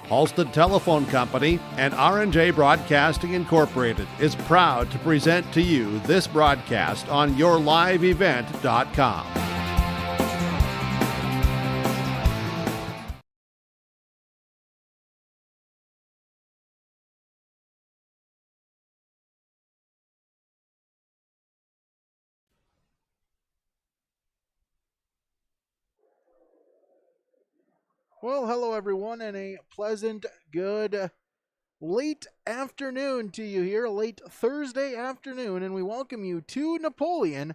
Halstead Telephone Company and R&J Broadcasting Incorporated is proud to present to you this broadcast on yourliveevent.com. Well, hello everyone, and a pleasant, good, late afternoon to you here, late Thursday afternoon, and we welcome you to Napoleon,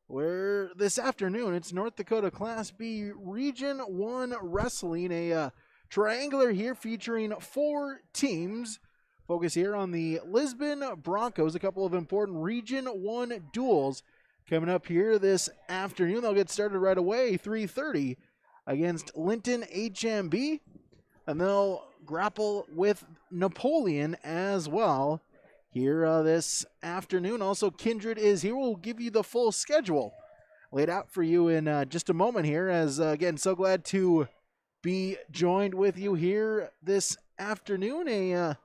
where this afternoon it's North Dakota Class B Region 1 Wrestling, a triangular here featuring 4 teams. Focus here on the Lisbon Broncos, a couple of important Region 1 duels coming up here this afternoon. They'll get started right away, 3:30. Against Linton-HMB, and they'll grapple with Napoleon as well here this afternoon. Also, Kindred is here. We'll give you the full schedule laid out for you in just a moment here, as again, so glad to be joined with you here this afternoon. A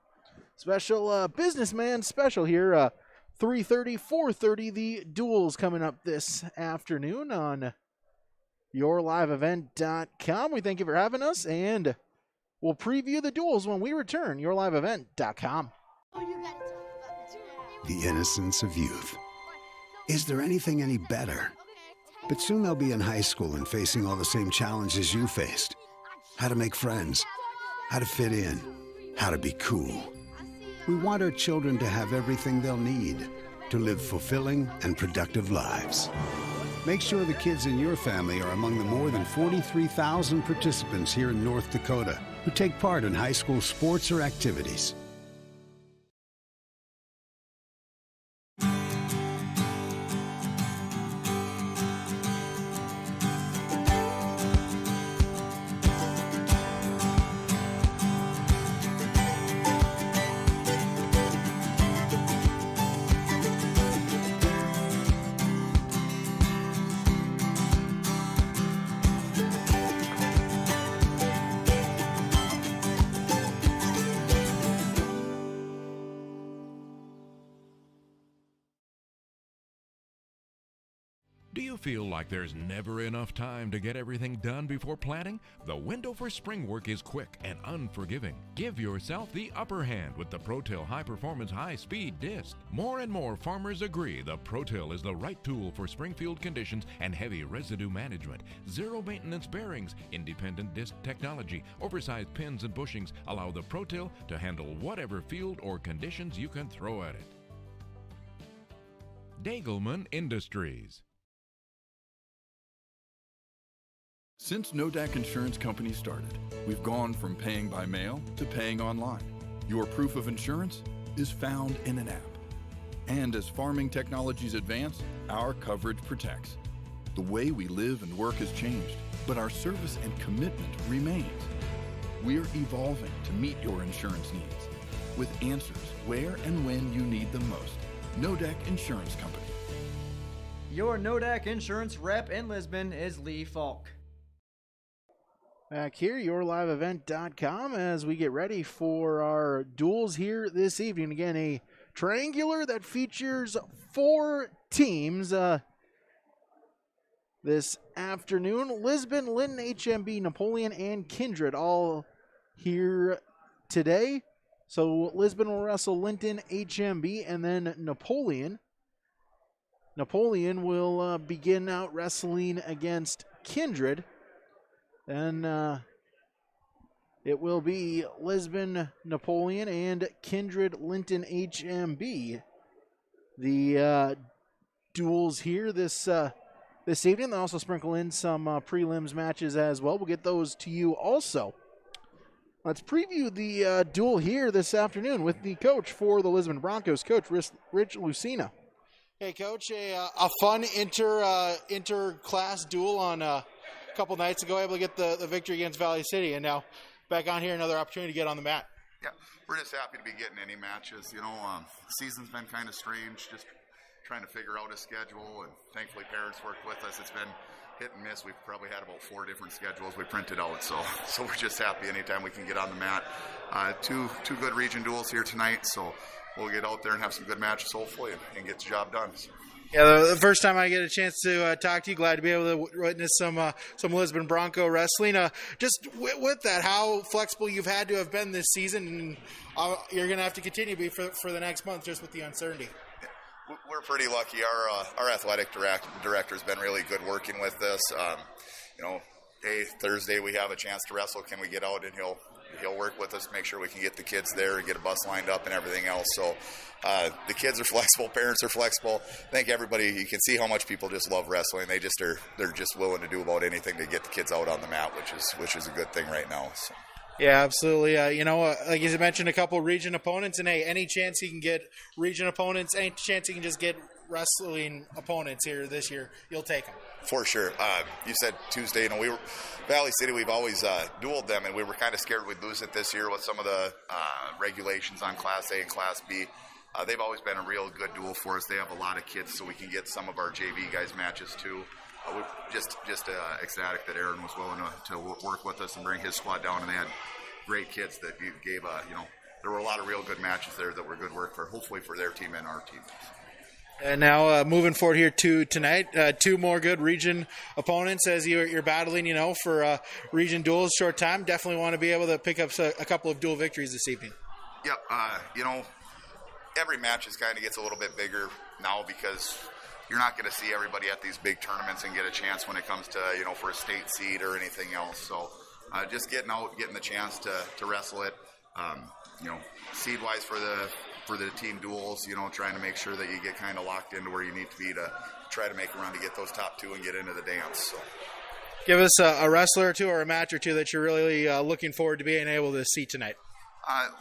special businessman special here, 3:30, 4:30, the duels coming up this afternoon on yourliveevent.com. We thank you for having us, and we'll preview the duels when we return. yourliveevent.com. The innocence of youth. Is there anything any better? But soon they'll be in high school and facing all the same challenges you faced. How to make friends, how to fit in, how to be cool. We want our children to have everything they'll need to live fulfilling and productive lives. Make sure the kids in your family are among the more than 43,000 participants here in North Dakota who take part in high school sports or activities. Do you feel like there's never enough time to get everything done before planting? The window for spring work is quick and unforgiving. Give yourself the upper hand with the ProTill High Performance High Speed Disc. More and more farmers agree the ProTill is the right tool for springfield conditions and heavy residue management. Zero maintenance bearings, independent disc technology, oversized pins and bushings allow the ProTill to handle whatever field or conditions you can throw at it. Dagelman Industries. Since Nodak Insurance Company started, we've gone from paying by mail to paying online. Your proof of insurance is found in an app. And as farming technologies advance, our coverage protects. The way we live and work has changed, but our service and commitment remains. We're evolving to meet your insurance needs with answers where and when you need them most. Nodak Insurance Company. Your Nodak Insurance rep in Lisbon is Lee Falk. Back here, yourliveevent.com, as we get ready for our duels here this evening. Again, a triangular that features 4 teams this afternoon. Lisbon, Linton-HMB, Napoleon, and Kindred all here today. So Lisbon will wrestle Linton-HMB and then Napoleon. Napoleon will begin out wrestling against Kindred. Then it will be Lisbon, Napoleon, and Kindred, Linton-HMB. The duels here this evening. They'll also sprinkle in some prelims matches as well. We'll get those to you also. Let's preview the duel here this afternoon with the coach for the Lisbon Broncos, Coach Rich Lucina. Hey, Coach, a fun inter-class duel on a couple nights ago, able to get the victory against Valley City, and now back on here, another opportunity to get on the mat. Yeah, we're just happy to be getting any matches. You know, the season's been kind of strange, just trying to figure out a schedule, and thankfully parents worked with us. It's been hit and miss. We've probably had about 4 different schedules we printed out, so we're just happy anytime we can get on the mat. Two good region duels here tonight, so we'll get out there and have some good matches hopefully and get the job done. So. Yeah, the first time I get a chance to talk to you, glad to be able to witness some Lisbon Bronco wrestling. Just with that, how flexible you've had to have been this season, and you're going to have to continue to be for the next month, just with the uncertainty. We're pretty lucky. Our athletic director's been really good working with this. Thursday we have a chance to wrestle. Can we get out? And he'll work with us, make sure we can get the kids there and get a bus lined up and everything else. So the kids are flexible, parents are flexible. I think everybody, you can see how much people just love wrestling. They're just willing to do about anything to get the kids out on the mat, which is a good thing right now. So. Yeah, absolutely. Like you mentioned, a couple region opponents, and hey, any chance you can get region opponents, any chance you can just get wrestling opponents here this year, you'll take them. For sure. You said Tuesday, we were Valley City. We've always dueled them, and we were kind of scared we'd lose it this year with some of the regulations on Class A and Class B. They've always been a real good duel for us. They have a lot of kids, so we can get some of our JV guys matches too. We're just ecstatic that Aaron was willing to work with us and bring his squad down, and they had great kids that gave, there were a lot of real good matches there that were good work for, hopefully for their team and our team. And now moving forward here to tonight, 2 more good region opponents as you're battling, for region duels short time. Definitely want to be able to pick up a couple of dual victories this evening. Yep. Every match kind of gets a little bit bigger now because you're not going to see everybody at these big tournaments and get a chance when it comes to, for a state seed or anything else. So just getting out, getting the chance to wrestle it, seed-wise for the team duels, trying to make sure that you get kind of locked into where you need to be to try to make a run to get those top 2 and get into the dance. So. Give us a wrestler or two or a match or two that you're really looking forward to being able to see tonight.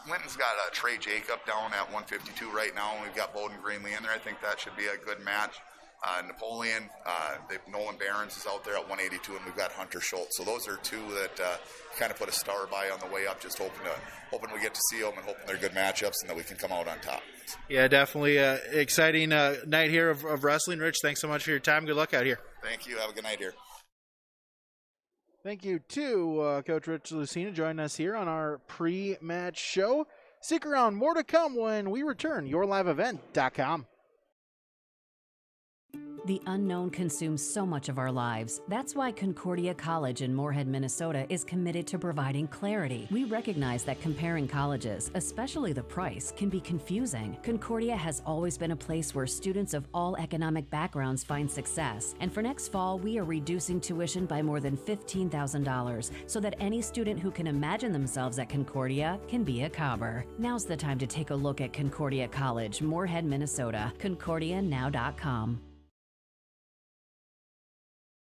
Linton's got Trey Jacob down at 152 right now, and we've got Bowden Greenlee in there. I think that should be a good match. Napoleon, Nolan Barons is out there at 182, and we've got Hunter Schultz. So those are 2 that kind of put a star by on the way up, just hoping we get to see them and hoping they're good matchups and that we can come out on top. Yeah, definitely exciting night here of wrestling. Rich, thanks so much for your time. Good luck out here. Thank you. Have a good night here. Thank you to Coach Rich Lucina joining us here on our pre-match show. Stick around, more to come when we return. YourLiveEvent.com. The unknown consumes so much of our lives. That's why Concordia College in Moorhead, Minnesota is committed to providing clarity. We recognize that comparing colleges, especially the price, can be confusing. Concordia has always been a place where students of all economic backgrounds find success. And for next fall, we are reducing tuition by more than $15,000 so that any student who can imagine themselves at Concordia can be a Cobber. Now's the time to take a look at Concordia College, Moorhead, Minnesota. ConcordiaNow.com.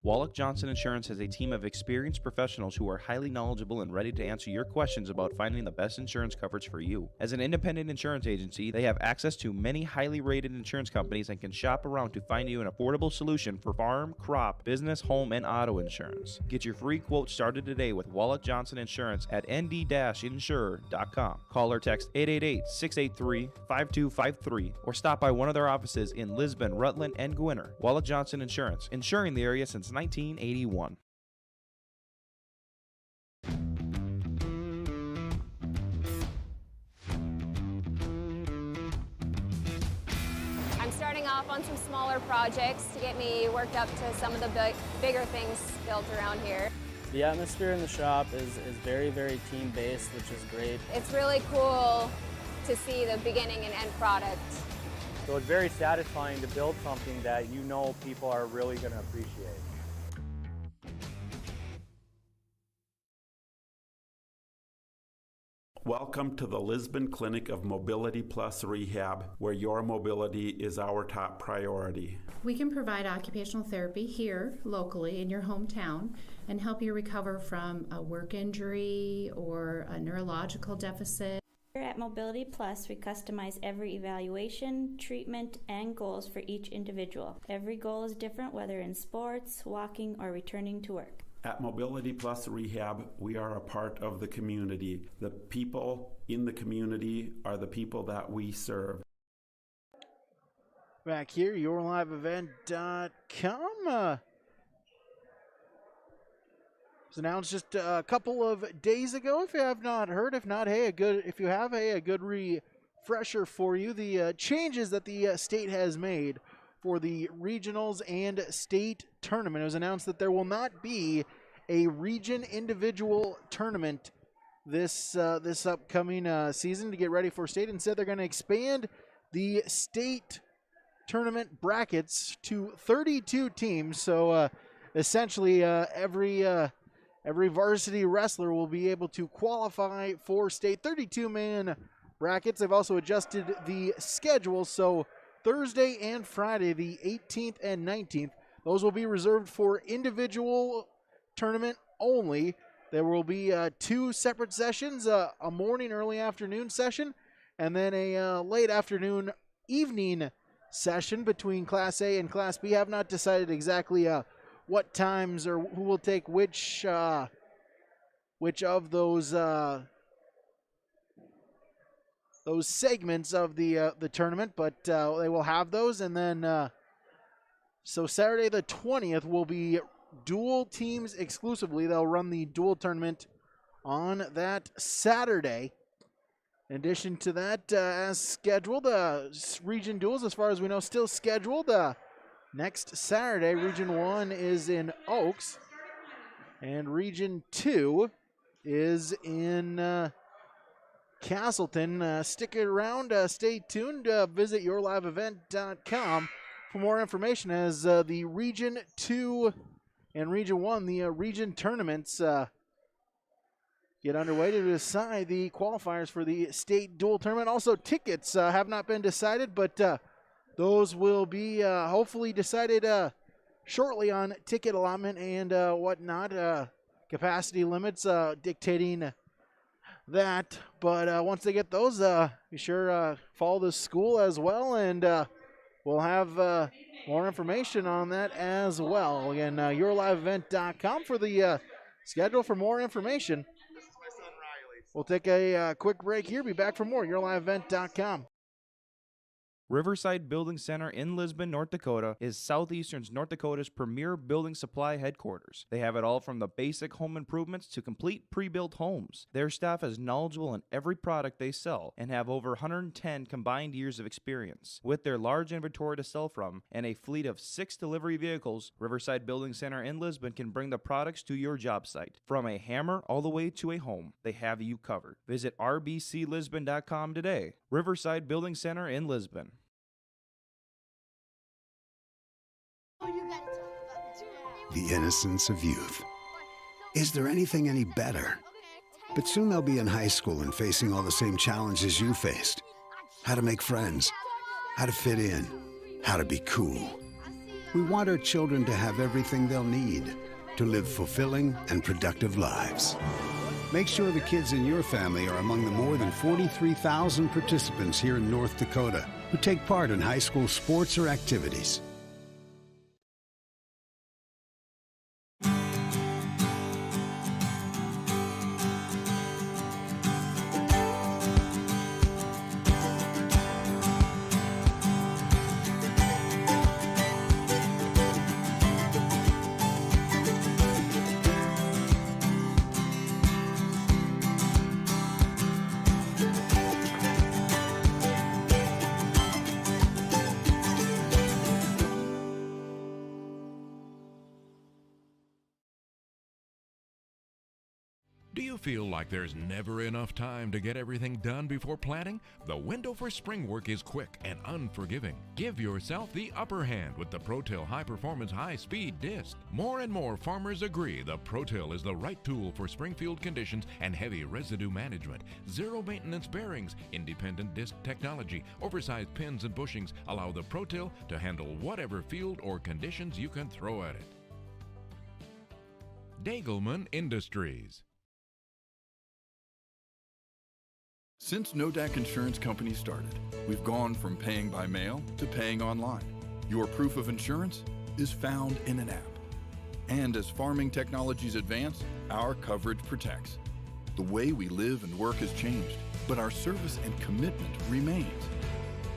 Wallach Johnson Insurance has a team of experienced professionals who are highly knowledgeable and ready to answer your questions about finding the best insurance coverage for you. As an independent insurance agency, they have access to many highly rated insurance companies and can shop around to find you an affordable solution for farm, crop, business, home, and auto insurance. Get your free quote started today with Wallach Johnson Insurance at nd-insurer.com. Call or text 888-683-5253 or stop by one of their offices in Lisbon, Rutland, and Gwinner. Wallach Johnson Insurance, insuring the area since 1981. I'm starting off on some smaller projects to get me worked up to some of the bigger things built around here. The atmosphere in the shop is very, very team-based, which is great. It's really cool to see the beginning and end product. So it's very satisfying to build something that you know people are really going to appreciate. Welcome to the Lisbon Clinic of Mobility Plus Rehab, where your mobility is our top priority. We can provide occupational therapy here locally in your hometown and help you recover from a work injury or a neurological deficit. Here at Mobility Plus, we customize every evaluation, treatment, and goals for each individual. Every goal is different, whether in sports, walking, or returning to work. At Mobility Plus Rehab, we are a part of the community. The people in the community are the people that we serve. Back here, YourLiveEvent.com. was announced just a couple of days ago. If you have not heard, if not, hey, if you have, hey, a good refresher for you. The changes that the state has made for the regionals and state tournament. It was announced that there will not be a region individual tournament this upcoming season to get ready for state. Instead, they're going to expand the state tournament brackets to 32 teams. So essentially, every varsity wrestler will be able to qualify for state 32-man brackets. They've also adjusted the schedule, so Thursday and Friday, the 18th and 19th, those will be reserved for individual tournament only. There will be 2 separate sessions, a morning, early afternoon session, and then a late afternoon, evening session between Class A and Class B. Have not decided exactly what times or who will take which of those segments of the tournament, but they will have those. And then so Saturday the 20th will be dual teams exclusively. They'll run the dual tournament on that Saturday. In addition to that, as scheduled, region duels, as far as we know, still scheduled. Next Saturday, Region 1 is in Oaks, and Region 2 is in Castleton. Stick it around, stay tuned, visit yourliveevent.com for more information as the Region 2 and Region 1, the region tournaments, get underway to decide the qualifiers for the state dual tournament. Also, tickets have not been decided, but those will be hopefully decided shortly on ticket allotment and whatnot. Capacity limits dictating that. But once they get those, be sure follow the school as well, and we'll have more information on that as well. Again, yourliveevent.com for the schedule for more information. We'll take a quick break here. Be back for more. yourliveevent.com. Riverside Building Center in Lisbon, North Dakota is Southeastern North Dakota's premier building supply headquarters. They have it all from the basic home improvements to complete pre-built homes. Their staff is knowledgeable in every product they sell and have over 110 combined years of experience. With their large inventory to sell from and a fleet of 6 delivery vehicles, Riverside Building Center in Lisbon can bring the products to your job site. From a hammer all the way to a home, they have you covered. Visit rbclisbon.com today. Riverside Building Center in Lisbon. The innocence of youth. Is there anything any better? But soon they'll be in high school and facing all the same challenges you faced. How to make friends, how to fit in, how to be cool. We want our children to have everything they'll need to live fulfilling and productive lives. Make sure the kids in your family are among the more than 43,000 participants here in North Dakota who take part in high school sports or activities. Do you feel like there's never enough time to get everything done before planting? The window for spring work is quick and unforgiving. Give yourself the upper hand with the ProTill High Performance High Speed Disc. More and more farmers agree the ProTill is the right tool for springfield conditions and heavy residue management. Zero maintenance bearings, independent disc technology, oversized pins and bushings allow the ProTill to handle whatever field or conditions you can throw at it. Dagelman Industries. Since NODAC Insurance Company started, we've gone from paying by mail to paying online. Your proof of insurance is found in an app. And as farming technologies advance, our coverage protects. The way we live and work has changed, but our service and commitment remains.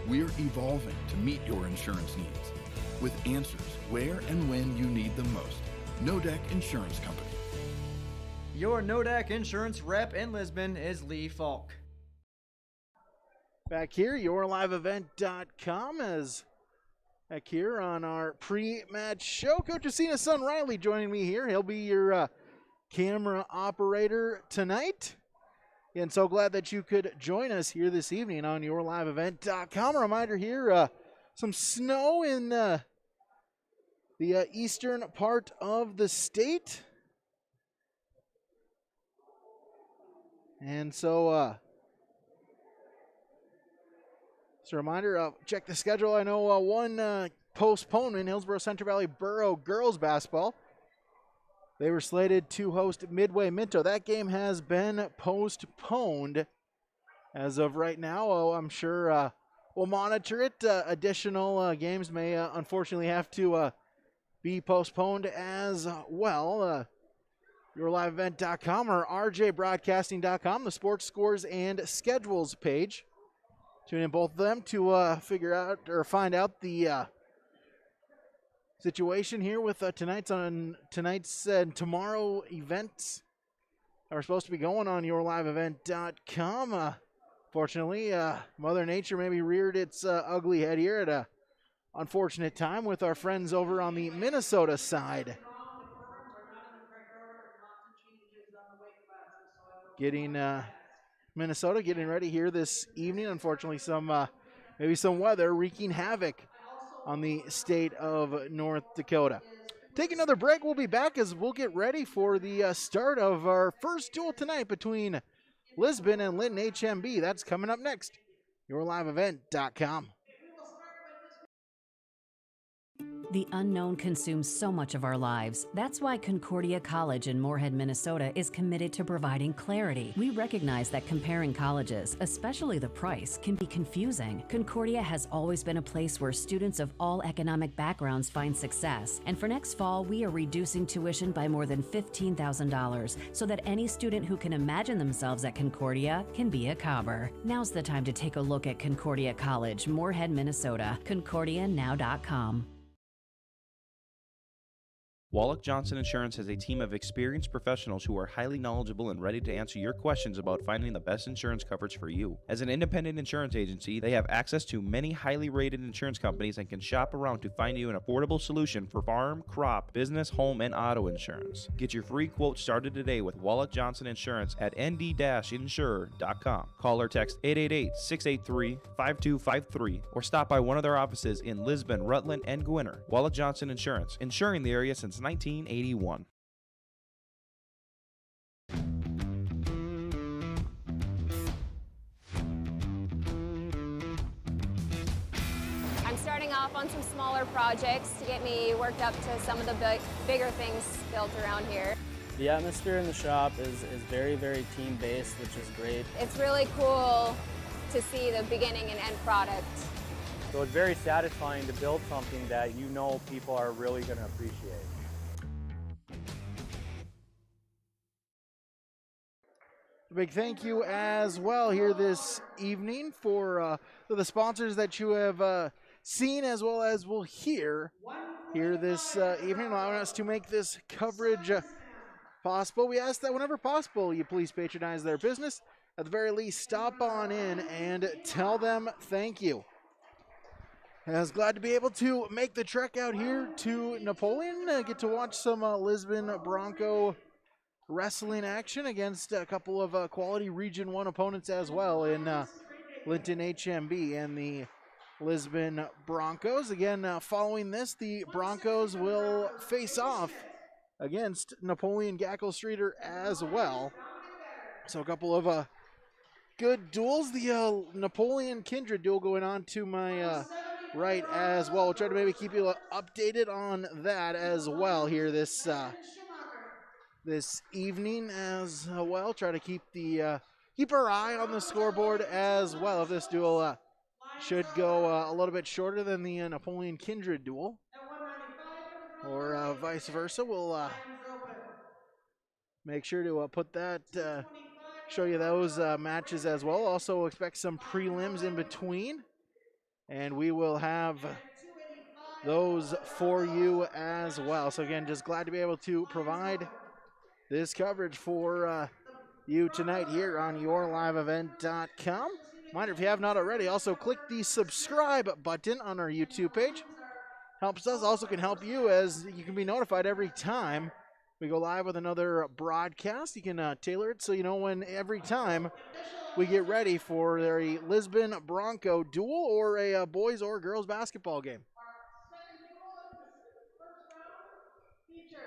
We're evolving to meet your insurance needs with answers where and when you need them most. NODAC Insurance Company. Your Nodak Insurance rep in Lisbon is Lee Falk. Back here, yourliveevent.com is back here on our pre-match show. Coach Asina's son Riley joining me here. He'll be your camera operator tonight. And so glad that you could join us here this evening on yourliveevent.com. A reminder here, some snow in the eastern part of the state. And so, just a reminder, check the schedule. I know one postponement, Hillsborough Central Valley Borough girls basketball. They were slated to host Midway Minto. That game has been postponed as of right now. I'm sure we'll monitor it. Additional games may unfortunately have to be postponed as well. YourLiveEvent.com or RJBroadcasting.com, the sports scores and schedules page. Tune in both of them to figure out or find out the situation here with tonight's and tomorrow events that are supposed to be going on yourliveevent.com. Fortunately, Mother Nature maybe reared its ugly head here at a unfortunate time with our friends over on the Minnesota side. Getting Minnesota getting ready here this evening. Unfortunately, maybe some weather wreaking havoc on the state of North Dakota. Take another break. We'll be back as we'll get ready for the start of our first duel tonight between Lisbon and Linton-HMB. That's coming up next. YourLiveEvent.com. The unknown consumes so much of our lives. That's why Concordia College in Moorhead, Minnesota is committed to providing clarity. We recognize that comparing colleges, especially the price, can be confusing. Concordia has always been a place where students of all economic backgrounds find success. And for next fall, we are reducing tuition by more than $15,000 so that any student who can imagine themselves at Concordia can be a Cobber. Now's the time to take a look at Concordia College, Moorhead, Minnesota. ConcordiaNow.com. Wallach Johnson Insurance has a team of experienced professionals who are highly knowledgeable and ready to answer your questions about finding the best insurance coverage for you. As an independent insurance agency, they have access to many highly rated insurance companies and can shop around to find you an affordable solution for farm, crop, business, home, and auto insurance. Get your free quote started today with Wallach Johnson Insurance at nd-insurer.com. Call or text 888-683-5253 or stop by one of their offices in Lisbon, Rutland, and Gwinner. Wallach Johnson Insurance, insuring the area since 1981. I'm starting off on some smaller projects to get me worked up to some of the bigger things built around here. The atmosphere in the shop is very, very team-based, which is great. It's really cool to see the beginning and end product. So it's very satisfying to build something that you know people are really going to appreciate. A big thank you as well here this evening for the sponsors that you have seen as well as will hear here this evening, allowing us to make this coverage possible. We ask that whenever possible you please patronize their business. At the very least, stop on in and tell them thank you. And I was glad to be able to make the trek out here to Napoleon, get to watch some Lisbon Bronco wrestling action against a couple of quality Region 1 opponents as well in Linton-HMB and the Lisbon Broncos. Again, following this, the Broncos will face off against Napoleon Gackle Streeter as well. So a couple of good duels. The Napoleon Kindred duel going on to my right as well. We'll try to maybe keep you updated on that as well here this evening as well. Try to keep our eye on the scoreboard as well. If this duel should go a little bit shorter than the Napoleon Kindred duel, or vice versa, we'll make sure to put that, show you those matches as well. Also expect some prelims in between, and we will have those for you as well. So again, just glad to be able to provide this coverage for you tonight here on yourliveevent.com. Reminder, if you have not already, also click the subscribe button on our YouTube page. Helps us, also can help you, as you can be notified every time we go live with another broadcast. You can tailor it so you know when every time we get ready for a Lisbon Bronco duel or a boys or girls basketball game.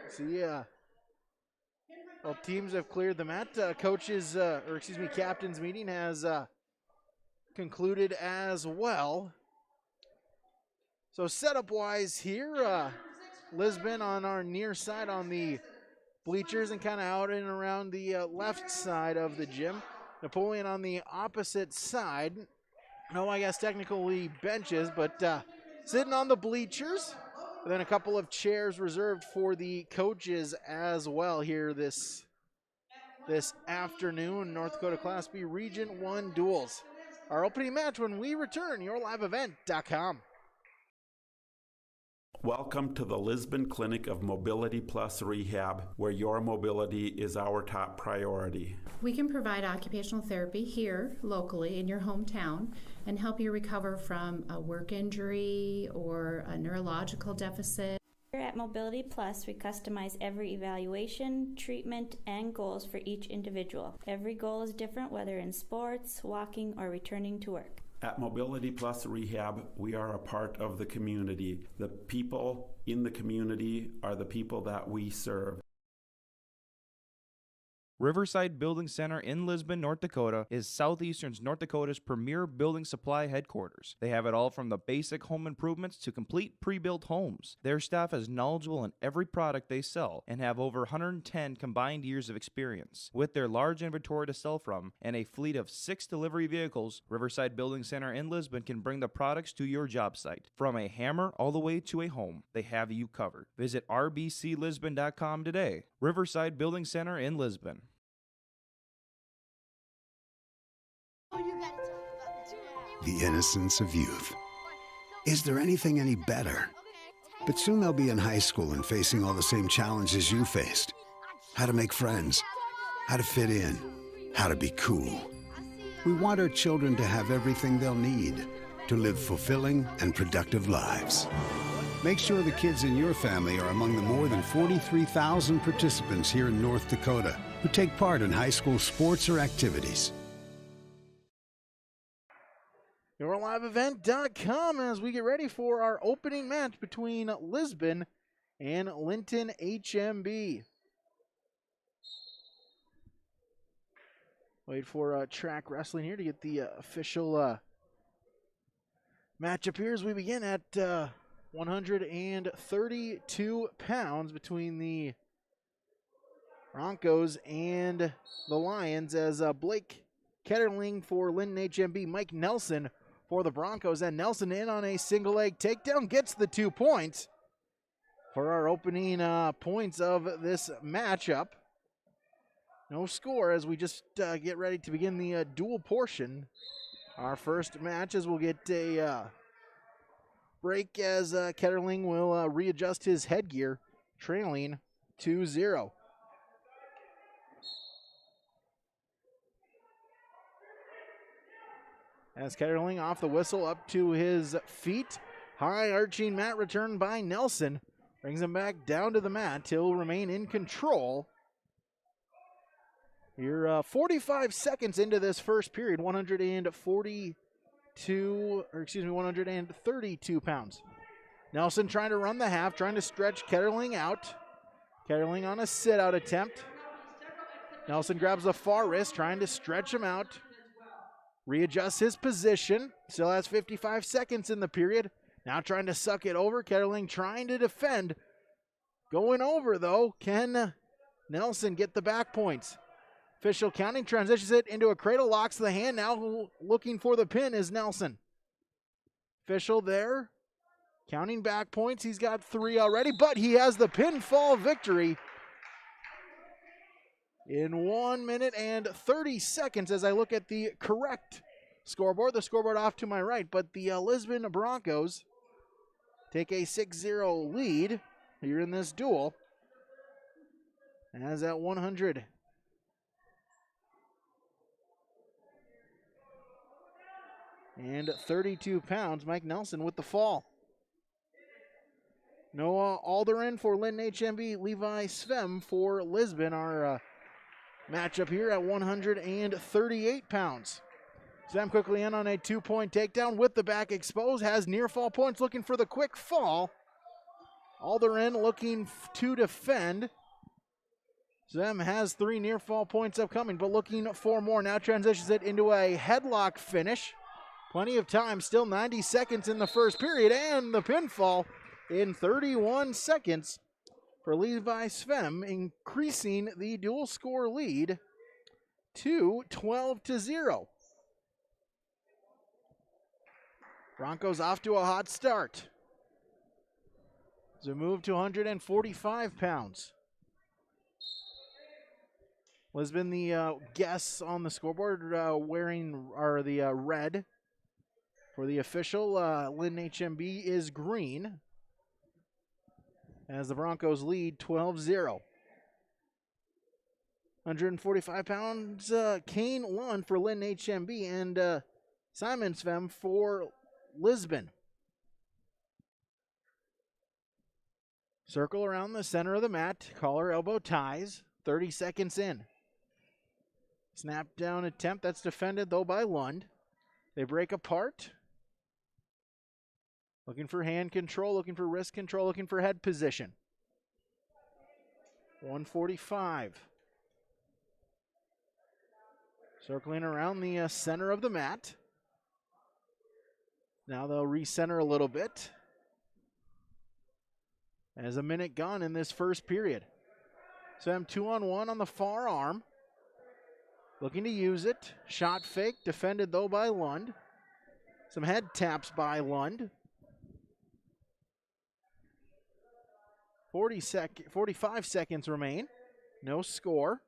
So yeah, well, teams have cleared the mat. Captain's meeting has concluded as well. So setup-wise here, Lisbon on our near side on the bleachers and kind of out and around the left side of the gym. Napoleon on the opposite side. No, I guess technically benches, but sitting on the bleachers. And then a couple of chairs reserved for the coaches as well here this afternoon. North Dakota Class B Region 1 duels. Our opening match when we return, yourliveevent.com. Welcome to the Lisbon Clinic of Mobility Plus Rehab, where your mobility is our top priority. We can provide occupational therapy here locally in your hometown and help you recover from a work injury or a neurological deficit. Here at Mobility Plus, we customize every evaluation, treatment, and goals for each individual. Every goal is different, whether in sports, walking, or returning to work. At Mobility Plus Rehab, we are a part of the community. The people in the community are the people that we serve. Riverside Building Center in Lisbon, North Dakota is Southeastern North Dakota's premier building supply headquarters. They have it all from the basic home improvements to complete pre-built homes. Their staff is knowledgeable in every product they sell and have over 110 combined years of experience. With their large inventory to sell from and a fleet of 6 delivery vehicles, Riverside Building Center in Lisbon can bring the products to your job site. From a hammer all the way to a home, they have you covered. Visit rbclisbon.com today. Riverside Building Center in Lisbon. The innocence of youth. Is there anything any better? But soon they'll be in high school and facing all the same challenges you faced. How to make friends, how to fit in, how to be cool. We want our children to have everything they'll need to live fulfilling and productive lives. Make sure the kids in your family are among the more than 43,000 participants here in North Dakota who take part in high school sports or activities. yourliveevent.com as we get ready for our opening match between Lisbon and Linton-HMB. Wait for track wrestling here to get the official matchup here as we begin at 132 pounds between the Broncos and the Lions, as Blake Ketterling for Linton-HMB, Mike Nelson for the Broncos, and Nelson in on a single leg takedown, gets the 2 points for our opening points of this matchup. No score as we just get ready to begin the dual portion. Our first match as we'll get a break as Ketterling will readjust his headgear, trailing 2-0. As Ketterling off the whistle up to his feet. High arching mat return by Nelson. Brings him back down to the mat. He'll remain in control. You're 45 seconds into this first period. 132 pounds. Nelson trying to run the half, trying to stretch Ketterling out. Ketterling on a sit-out attempt. Nelson grabs the far wrist, trying to stretch him out. Readjusts his position. Still has 55 seconds in the period. Now trying to suck it over. Ketterling trying to defend. Going over, though. Can Nelson get the back points? Official counting, transitions it into a cradle, locks the hand. Now looking for the pin is Nelson. Official there. Counting back points. He's got 3 already, but he has the pinfall victory in 1 minute and 30 seconds as I look at the correct scoreboard. The scoreboard off to my right, but the Lisbon Broncos take a 6-0 lead here in this duel. As at 100. And 32 pounds, Mike Nelson with the fall. Noah Alderin for Linton-HMB, Levi Svem for Lisbon. Our matchup here at 138 pounds. Svem quickly in on a 2-point takedown with the back exposed. Has near fall points, looking for the quick fall. Alderin looking to defend. Svem has 3 near fall points upcoming, but looking for more. Now transitions it into a headlock finish. Plenty of time, still 90 seconds in the first period, and the pinfall in 31 seconds for Levi Svem, increasing the dual score lead to 12-0. Broncos off to a hot start. As we move to 145 pounds. Lisbon, the guests on the scoreboard, wearing the red. For the official, Linton-HMB is green. As the Broncos lead 12-0. 145 pounds, Kane Lund for Linton-HMB and Simon Svem for Lisbon. Circle around the center of the mat, collar elbow ties, 30 seconds in. Snap down attempt, that's defended though by Lund. They break apart. Looking for hand control, looking for wrist control, looking for head position. 145. Circling around the center of the mat. Now they'll recenter a little bit. As a minute gone in this first period. So I'm 2-on-1 on the far arm. Looking to use it. Shot fake, defended though by Lund. Some head taps by Lund. 45 seconds remain. No score.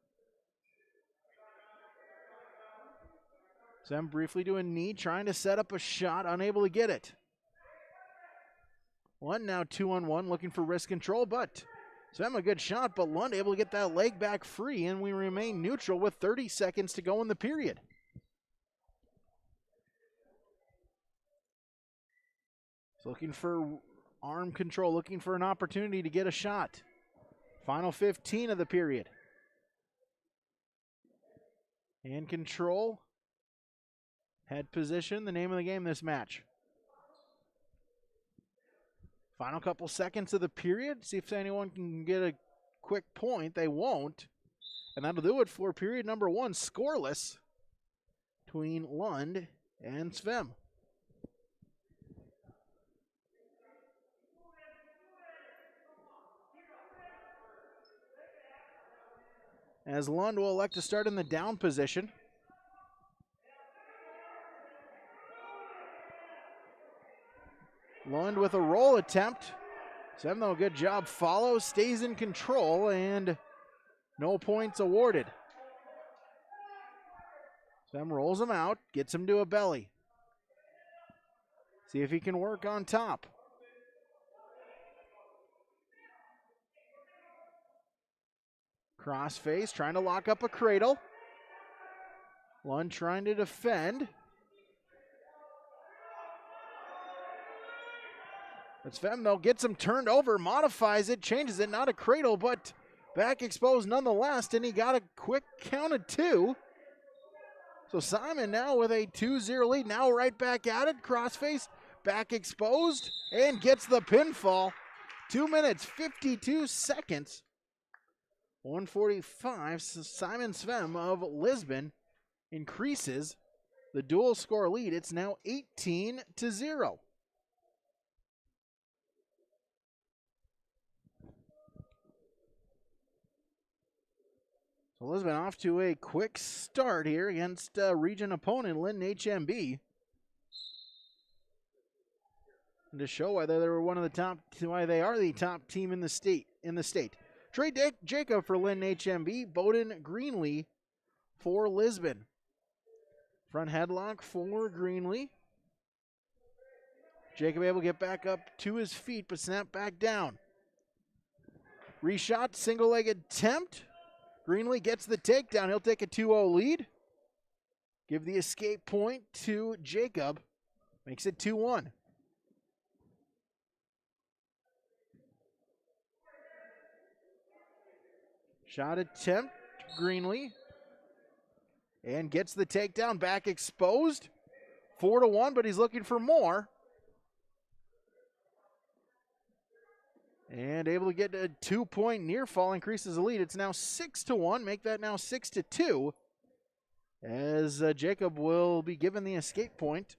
Svem briefly to a knee, trying to set up a shot, unable to get it. Lund now 2-on-1, looking for wrist control, but Svem a good shot, but Lund able to get that leg back free, and we remain neutral with 30 seconds to go in the period. So looking for arm control, looking for an opportunity to get a shot. Final 15 of the period. Hand control. Head position, the name of the game this match. Final couple seconds of the period. See if anyone can get a quick point. They won't. And that'll do it for period number 1. Scoreless between Lund and Svem. As Lund will elect to start in the down position. Lund with a roll attempt. Svem, though, good job. Follows, stays in control, and no points awarded. Svem rolls him out, gets him to a belly. See if he can work on top. Crossface, trying to lock up a cradle. Lund trying to defend. But Svem, though, gets him turned over, modifies it, changes it, not a cradle, but back exposed nonetheless, and he got a quick count of 2. So Simon now with a 2-0 lead, now right back at it, crossface, back exposed, and gets the pinfall. 2 minutes, 52 seconds. 145, so Simon Svem of Lisbon increases the dual score lead. It's now 18-0. So Lisbon off to a quick start here against region opponent Linton-HMB. And to show why they were one of the top, why they are the top team in the state. Trey Jacob for Linton-HMB, Bowden Greenlee for Lisbon. Front headlock for Greenlee. Jacob able to get back up to his feet, but snap back down. Reshot, single-legged attempt. Greenlee gets the takedown. He'll take a 2-0 lead. Give the escape point to Jacob. Makes it 2-1. Shot attempt, Greenlee. And gets the takedown, back exposed. 4-1, but he's looking for more. And able to get a 2-point near fall, increases the lead. It's now 6-1, make that now 6-2. As Jacob will be given the escape point.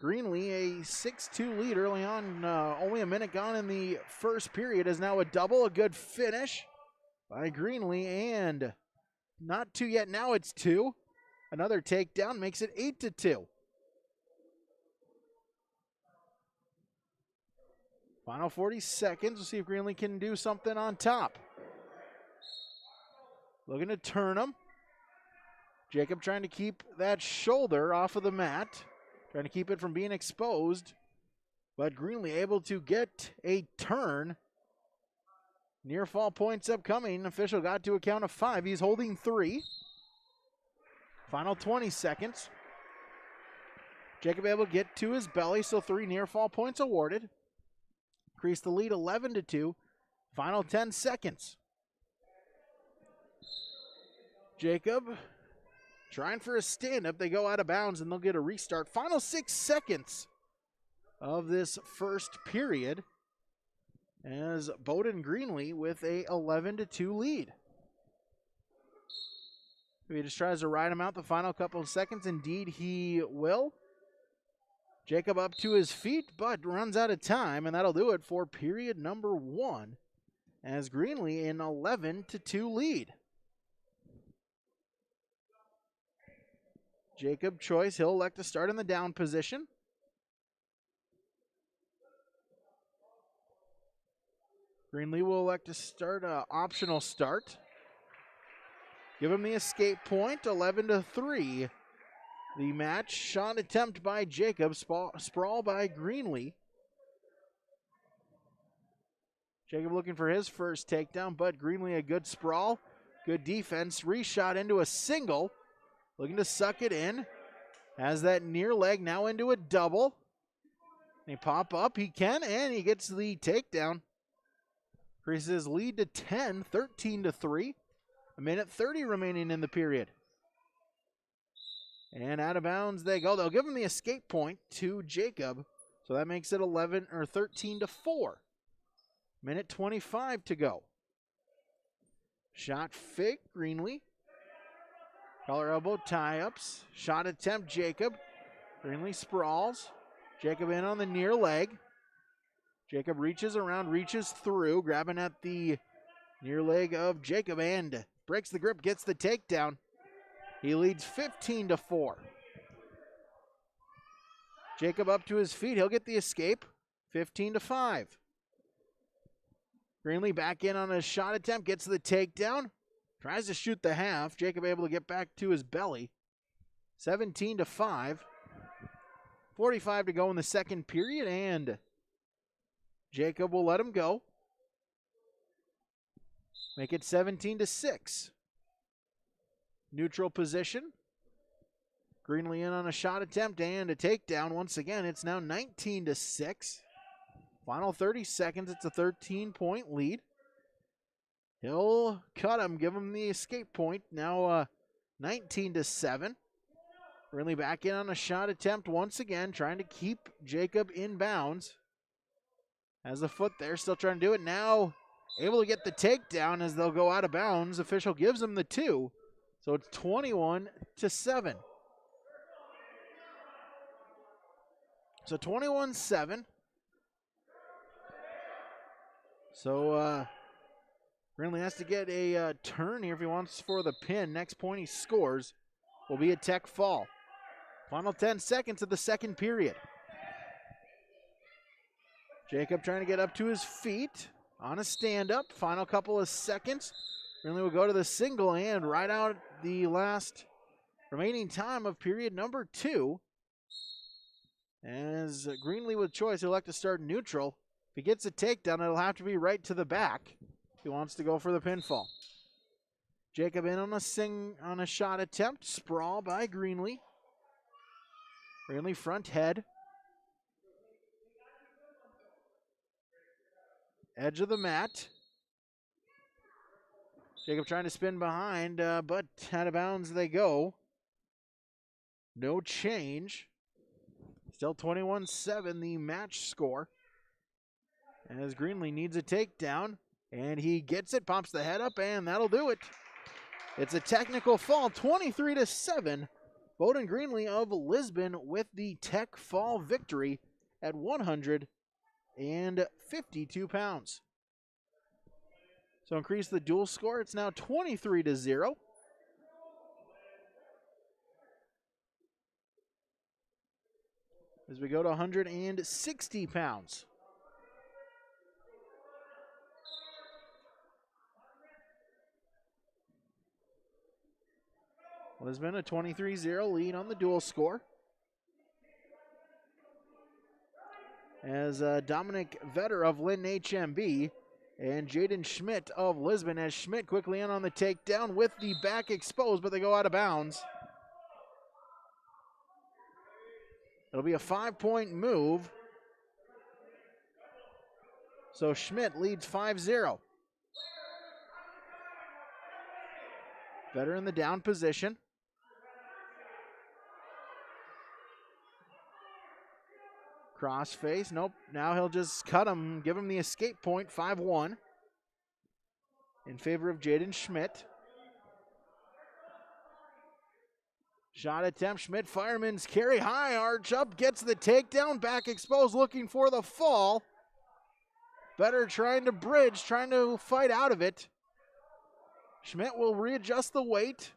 Greenlee, a 6-2 lead early on. Only a minute gone in the first period, is now a double. A good finish by Greenlee, and not 2 yet. Now it's 2. Another takedown makes it 8-2. Final 40 seconds. We'll see if Greenlee can do something on top. Looking to turn him. Jacob trying to keep that shoulder off of the mat. Trying to keep it from being exposed. But Greenlee able to get a turn. Near fall points upcoming. Official got to a count of 5. He's holding 3. Final 20 seconds. Jacob able to get to his belly, so 3 near fall points awarded. Increase the lead 11-2. Final 10 seconds. Jacob trying for a stand-up. They go out of bounds and they'll get a restart. Final 6 seconds of this first period as Bowden Greenlee with a 11-2 lead. He just tries to ride him out the final couple of seconds. Indeed, he will. Jacob up to his feet, but runs out of time, and that'll do it for period number 1 as Greenlee in 11-2 lead. Jacob choice, he'll elect to start in the down position. Greenlee will elect to start an optional start. Give him the escape point, 11-3. The match, shot attempt by Jacob, sprawl by Greenlee. Jacob looking for his first takedown, but Greenlee a good sprawl, good defense, reshot into a single, looking to suck it in. Has that near leg now into a double. They pop up, he can, and he gets the takedown. Increases his lead to 10, 13-3. A minute 30 remaining in the period. And out of bounds they go. They'll give him the escape point to Jacob. So that makes it 13-4. Minute 25 to go. Shot fake, Greenlee. Collar elbow tie-ups. Shot attempt, Jacob. Greenlee sprawls. Jacob in on the near leg. Jacob reaches around, reaches through, grabbing at the near leg of Jacob and breaks the grip, gets the takedown. He leads 15-4. Jacob up to his feet. He'll get the escape. 15-5. Greenlee back in on a shot attempt. Gets the takedown. Tries to shoot the half. Jacob able to get back to his belly. 17-5. 45 to go in the second period. And Jacob will let him go. Make it 17-6. Neutral position. Greenlee in on a shot attempt and a takedown. Once again, it's now 19-6. Final 30 seconds. It's a 13-point lead. He'll cut him, give him the escape point. Now 19-7. Greenlee back in on a shot attempt once again, trying to keep Jacob in bounds. Has the foot there, still trying to do it. Now able to get the takedown as they'll go out of bounds. Official gives him the 2. So it's 21-7. So 21-7. So Greenlee has to get a turn here if he wants for the pin. Next point he scores will be a tech fall. Final 10 seconds of the second period. Jacob trying to get up to his feet on a stand-up. Final couple of seconds. Greenlee will go to the single and right out the last remaining time of period number 2. As Greenlee with choice, he'll like to start neutral. If he gets a takedown, it'll have to be right to the back if he wants to go for the pinfall. Jacob in on a shot attempt. Sprawl by Greenlee. Greenlee front head. Edge of the mat. Jacob trying to spin behind, but out of bounds they go. No change. Still 21-7, the match score. As Greenlee needs a takedown, and he gets it, pops the head up, and that'll do it. It's a technical fall, 23-7. Bowden Greenlee of Lisbon with the tech fall victory at 152 pounds. So increase the dual score. It's now 23-0. As we go to 160 pounds. Lisbon a 23-0 lead on the dual score. As Dominic Vetter of Linton-HMB and Jaden Schmidt of Lisbon, as Schmidt quickly in on the takedown with the back exposed, but they go out of bounds. It'll be a 5-point move. So Schmidt leads 5-0. Vetter in the down position. Crossface, nope. Now he'll just cut him, give him the escape point, 5-1. In favor of Jaden Schmidt. Shot attempt, Schmidt, fireman's carry, high arch up, gets the takedown, back exposed, looking for the fall. Vetter trying to bridge, trying to fight out of it. Schmidt will readjust the weight,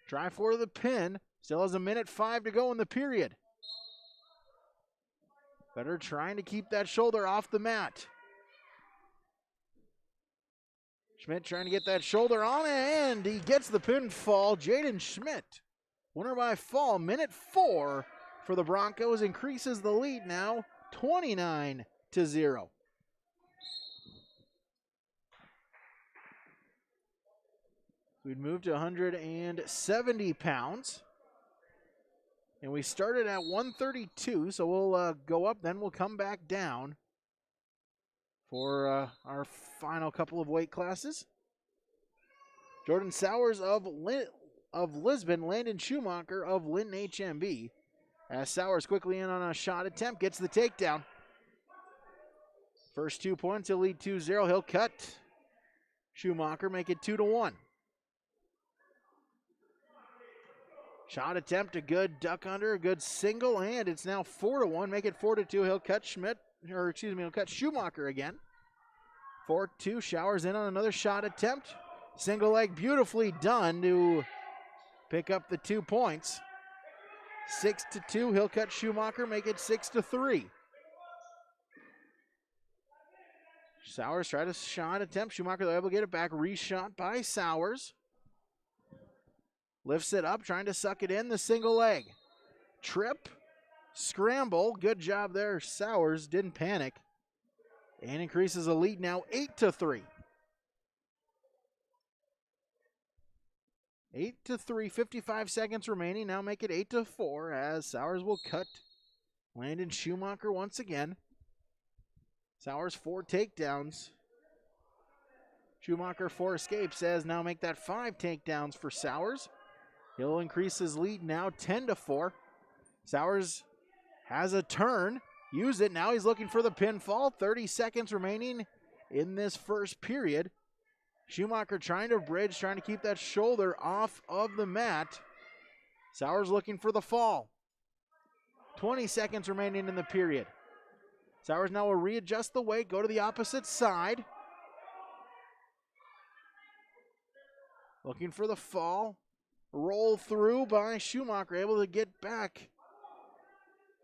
try for the pin. Still has 1:05 to go in the period. Vetter trying to keep that shoulder off the mat. Schmidt trying to get that shoulder on, and he gets the pinfall. Jaden Schmidt, winner by fall, 1:04 for the Broncos, increases the lead now 29-0. We'd move to 170 pounds. And we started at 132, so we'll go up, then we'll come back down for our final couple of weight classes. Jordan Sowers of Lisbon, Landon Schumacher of Linton-HMB. As Sowers quickly in on a shot attempt, gets the takedown. First 2 points, he'll lead 2-0. He'll cut Schumacher, make it 2-1. Shot attempt, a good duck under, a good single, and it's now 4-1. Make it 4-2. He'll cut he'll cut Schumacher again. 4-2. Showers in on another shot attempt. Single leg, beautifully done to pick up the 2 points. 6-2. He'll cut Schumacher, make it 6-3. Sowers tried a shot attempt. Schumacher, they're able to get it back. Reshot by Sowers. Lifts it up, trying to suck it in, the single leg. Trip, scramble, good job there. Sowers didn't panic. And increases the lead now 8-3. 8-3, 55 seconds remaining. Now make it 8-4 as Sowers will cut Landon Schumacher once again. Sowers 4 takedowns. Schumacher 4 escapes as now make that 5 takedowns for Sowers. He'll increase his lead now 10-4. Sowers has a turn. Use it. Now he's looking for the pinfall. 30 seconds remaining in this first period. Schumacher trying to bridge, trying to keep that shoulder off of the mat. Sowers looking for the fall. 20 seconds remaining in the period. Sowers now will readjust the weight, go to the opposite side. Looking for the fall. Roll through by Schumacher, able to get back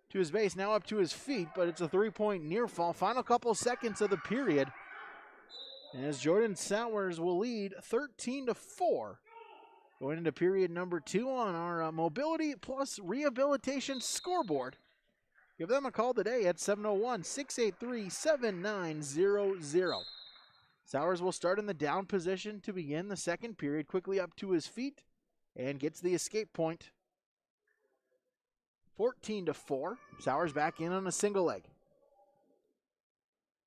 to his base, now up to his feet, but it's a 3-point near fall. Final couple seconds of the period. As Jordan Sowers will lead 13-4. Going into period number 2 on our Mobility Plus Rehabilitation scoreboard. Give them a call today at 701-683-7900. Sowers will start in the down position to begin the second period, quickly up to his feet, and gets the escape point. 14-4. Sowers back in on a single leg.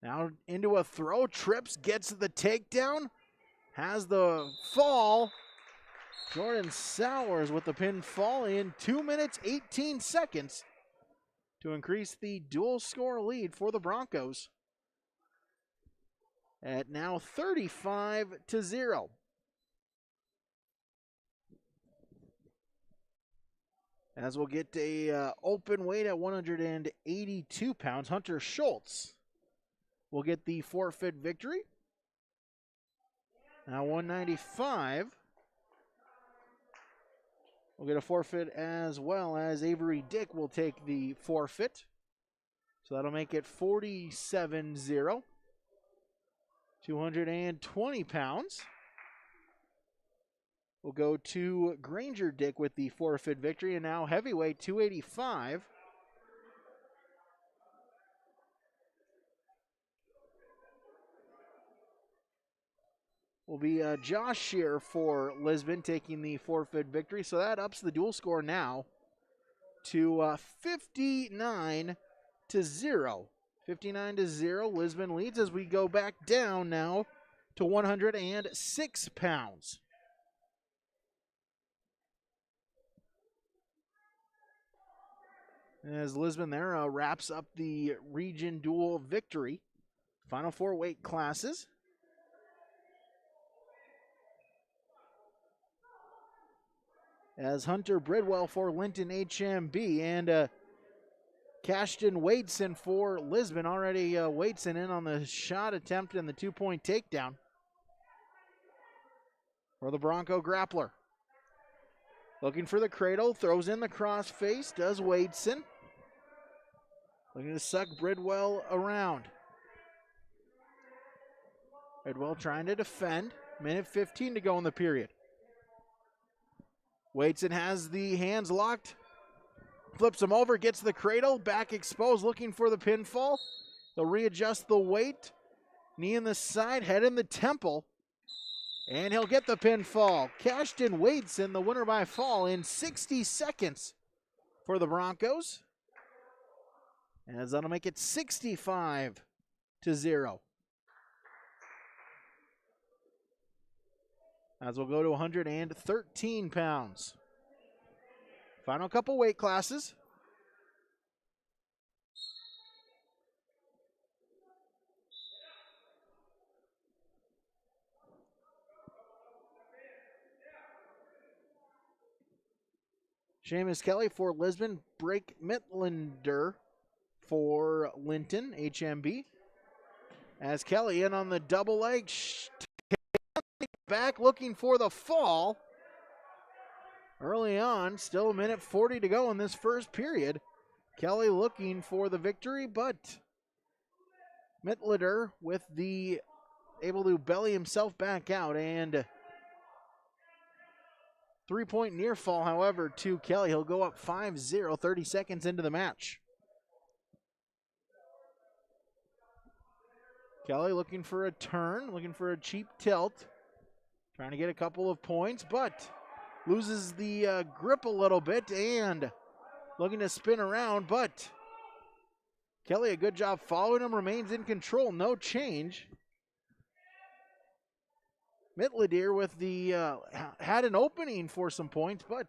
Now into a throw, trips, gets the takedown, has the fall. Jordan Sowers with the pinfall in 2 minutes, 18 seconds to increase the dual score lead for the Broncos at now 35-0. As we'll get a open weight at 182 pounds, Hunter Schultz will get the forfeit victory. Now 195 will get a forfeit, as well as Avery Dick will take the forfeit. So that'll make it 47-0. 220 pounds will go to Granger Dick with the forfeit victory. And now heavyweight 285. Will be Josh Shear for Lisbon taking the forfeit victory. So that ups the dual score now to 59-0. 59-0. Lisbon leads as we go back down now to 106 pounds. As Lisbon there wraps up the region dual victory. Final four weight classes. As Hunter Bridwell for Linton-HMB and Cashton Wadeson for Lisbon. Already Wadeson in on the shot attempt and the 2-point takedown for the Bronco grappler. Looking for the cradle, throws in the cross face, does Wadeson. Looking to suck Bridwell around. Bridwell trying to defend. Minute 15 to go in the period. Wadeson has the hands locked. Flips him over, gets the cradle, back exposed, looking for the pinfall. They'll readjust the weight. Knee in the side, head in the temple. And he'll get the pinfall. Cashton Wadeson, the winner by fall in 60 seconds for the Broncos. As that'll make it 65-0. As we'll go to 113 pounds. Final couple weight classes. Seamus Kelly for Lisbon, Brake Mittlander for Linton-HMB. As Kelly in on the double leg, back looking for the fall. Early on, still a minute 40 to go in this first period. Kelly looking for the victory, but Mittlander with the able to belly himself back out, and 3-point near fall, however, to Kelly. He'll go up 5-0, 30 seconds into the match. Kelly looking for a turn, looking for a cheap tilt. Trying to get a couple of points, but loses the grip a little bit and looking to spin around, but Kelly, a good job following him, remains in control, no change. Mittlander with the, had an opening for some points, but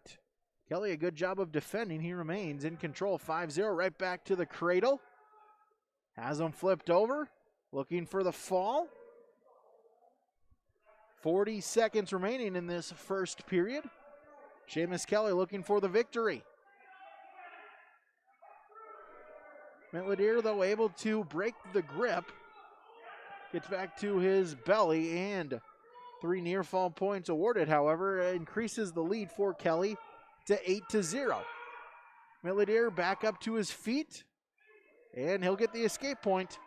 Kelly, a good job of defending. He remains in control, 5-0, right back to the cradle. Has him flipped over, looking for the fall. 40 seconds remaining in this first period. Seamus Kelly looking for the victory. Mittlander, though, able to break the grip. Gets back to his belly, and 3 near fall points awarded, however, increases the lead for Kelly to 8-0. Mittlander back up to his feet, and he'll get the escape point.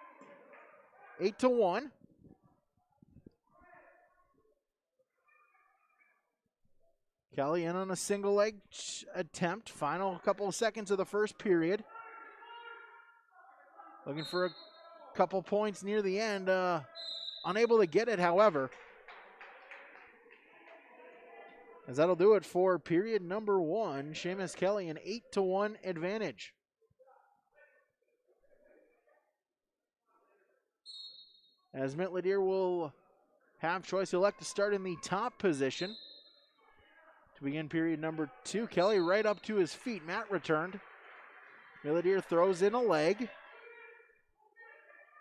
8-1. Kelly in on a single leg attempt. Final couple of seconds of the first period. Looking for a couple points near the end. unable to get it, however. As that'll do it for period number 1. Seamus Kelly an 8-1 advantage. As Mittledeer will have choice, elect to start in the top position to begin period number 2. Kelly right up to his feet. Matt returned. Mittledeer throws in a leg.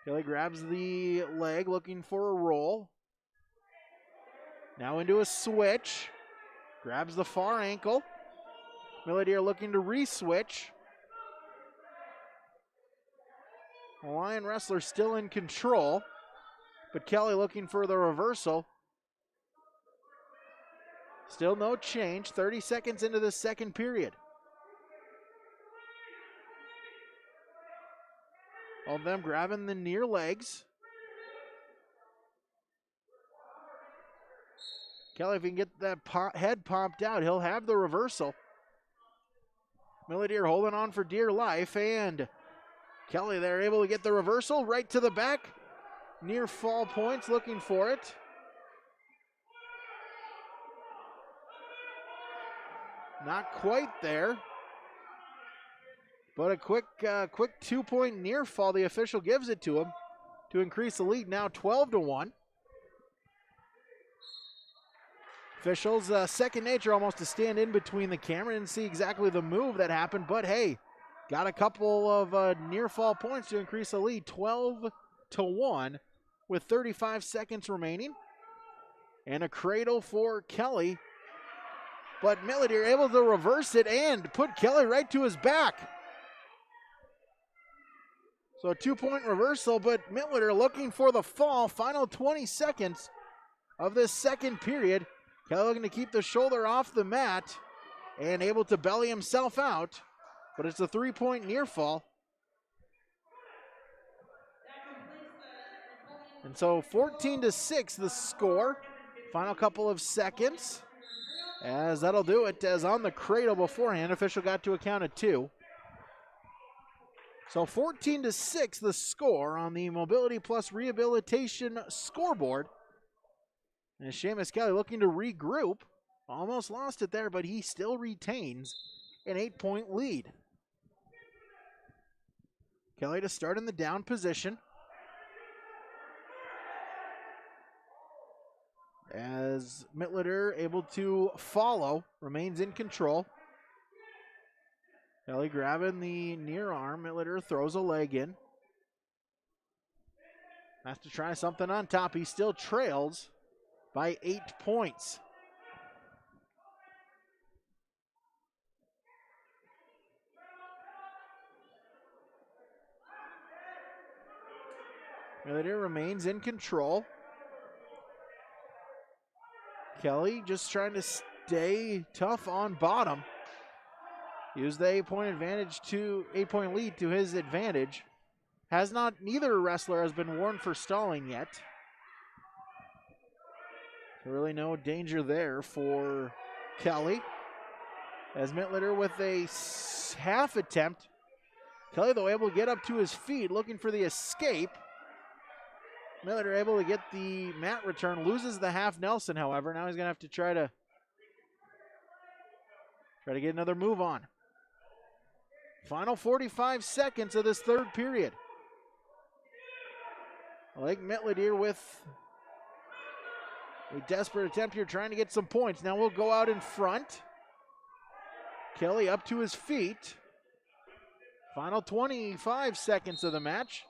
Kelly grabs the leg, looking for a roll. Now into a switch. Grabs the far ankle. Mittledeer looking to re-switch. The Lion wrestler still in control, but Kelly looking for the reversal. Still no change, 30 seconds into the second period. All of them grabbing the near legs. Kelly, if he can get that head popped out, he'll have the reversal. Mittledeer holding on for dear life, and Kelly there able to get the reversal right to the back. Near fall points, looking for it. Not quite there. But a quick 2-point near fall. The official gives it to him to increase the lead, now 12-1. Officials, second nature almost to stand in between the camera and see exactly the move that happened. But hey, got a couple of near fall points to increase the lead, 12-1 with 35 seconds remaining. And a cradle for Kelly. But Mittledeer able to reverse it and put Kelly right to his back. So a 2-point reversal, but Mittledeer looking for the fall. Final 20 seconds of this second period. Kelly looking to keep the shoulder off the mat and able to belly himself out, but it's a 3-point near fall. And so 14-6 the score. Final couple of seconds. As that'll do it, as on the cradle beforehand, official got to a count of 2. So 14-6 the score on the Mobility Plus Rehabilitation scoreboard. And Seamus Kelly looking to regroup. Almost lost it there, but he still retains an 8-point lead. Kelly to start in the down position. As Mittledeer able to follow, remains in control. Kelly grabbing the near arm. Mittledeer throws a leg in. Has to try something on top. He still trails by 8 points. Mittledeer remains in control. Kelly just trying to stay tough on bottom. Use the 8-point lead to his advantage. Neither wrestler has been warned for stalling yet. So really no danger there for Kelly. As Mittledeer with a half attempt. Kelly though able to get up to his feet looking for the escape. Mittledeer able to get the mat return, loses the half Nelson, however. Now he's going to have to try to get another move on. Final 45 seconds of this third period. Like Mittledeer with a desperate attempt here, trying to get some points. Now we'll go out in front. Kelly up to his feet. Final 25 seconds of the match.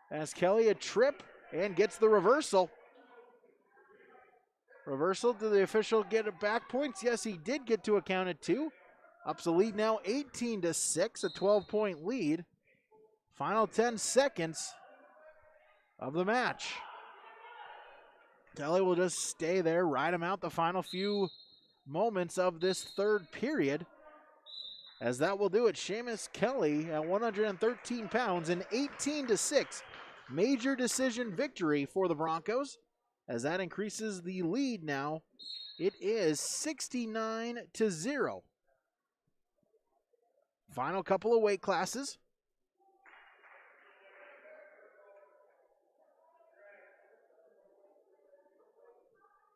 As Kelly a trip and gets the reversal. Reversal, did the official get it back points? Yes, he did get to a count of 2. Ups the lead now 18-6, a 12-point lead. Final 10 seconds of the match. Kelly will just stay there, ride him out the final few moments of this third period. As that will do it, Seamus Kelly at 113 pounds, an 18-6 major decision victory for the Broncos. As that increases the lead now, it is 69-0. Final couple of weight classes.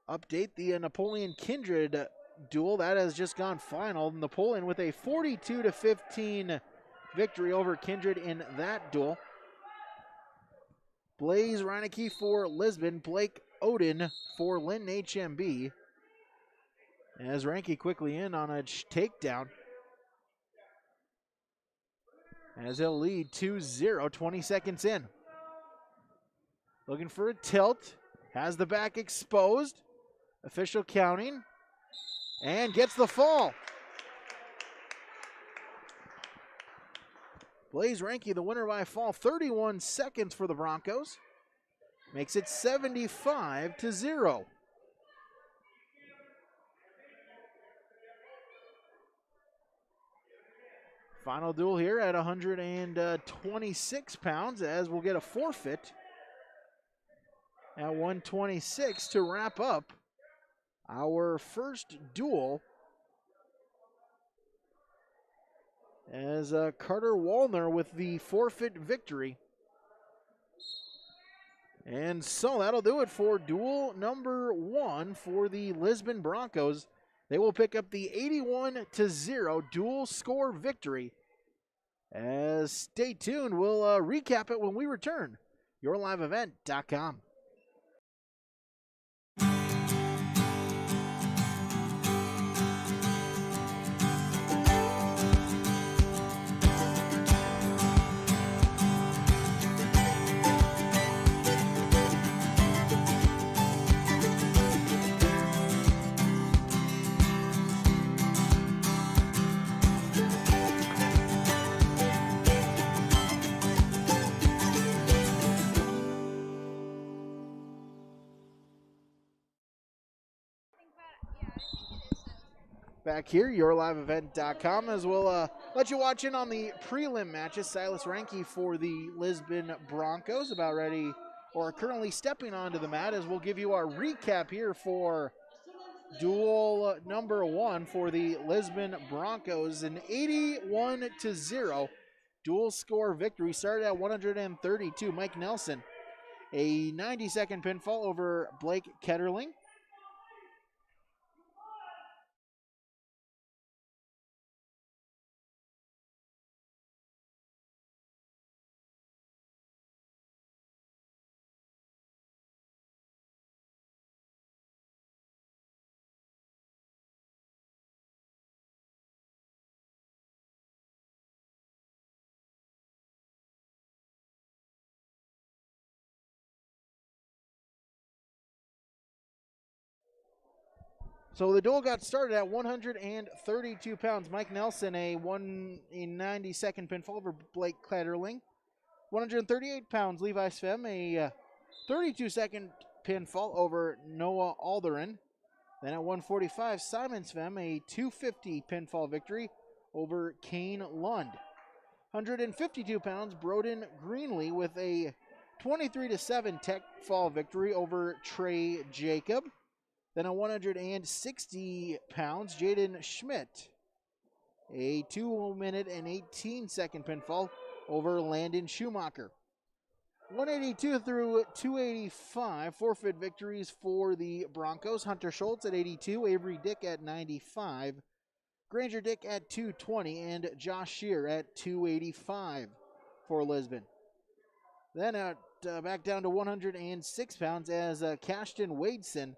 update the Napoleon-Kindred duel. That has just gone final. Napoleon with a 42-15 victory over Kindred in that duel. Blaze Reinecke for Lisbon, Blake Odin for Linton-HMB. As Reinecke quickly in on a takedown. As he'll lead 2-0, 20 seconds in. Looking for a tilt. Has the back exposed. Official counting. And gets the fall. Blaze Reinecke, the winner by fall. 31 seconds for the Broncos. Makes it 75-0. Final duel here at 126 pounds, as we'll get a forfeit at 126 to wrap up our first duel, as Carter Wallner with the forfeit victory. And so that'll do it for duel number 1 for the Lisbon Broncos. They will pick up the 81-0 dual score victory. As stay tuned, we'll recap it when we return. YourLiveEvent.com. Back here, YourLiveEvent.com, as we'll let you watch in on the prelim matches. Silas Reinecke for the Lisbon Broncos about ready, or currently stepping onto the mat, as we'll give you our recap here for duel number 1 for the Lisbon Broncos. An 81-0 dual score victory. Started at 132. Mike Nelson, a 90-second pinfall over Blake Ketterling. So the duel got started at 132 pounds. Mike Nelson, a 90-second pinfall over Blake Ketterling. 138 pounds, Levi Svem, a 32-second pinfall over Noah Alderin. Then at 145, Simon Svem, a 250 pinfall victory over Kane Lund. 152 pounds, Broden Greenlee with a 23-7 tech fall victory over Trey Jacob. Then at 160 pounds, Jaden Schmidt, a 2-minute and 18-second pinfall over Landon Schumacher. 182 through 285, forfeit victories for the Broncos. Hunter Schultz at 82, Avery Dick at 95, Granger Dick at 220, and Josh Shear at 285 for Lisbon. Then back down to 106 pounds as Cashton Wadeson,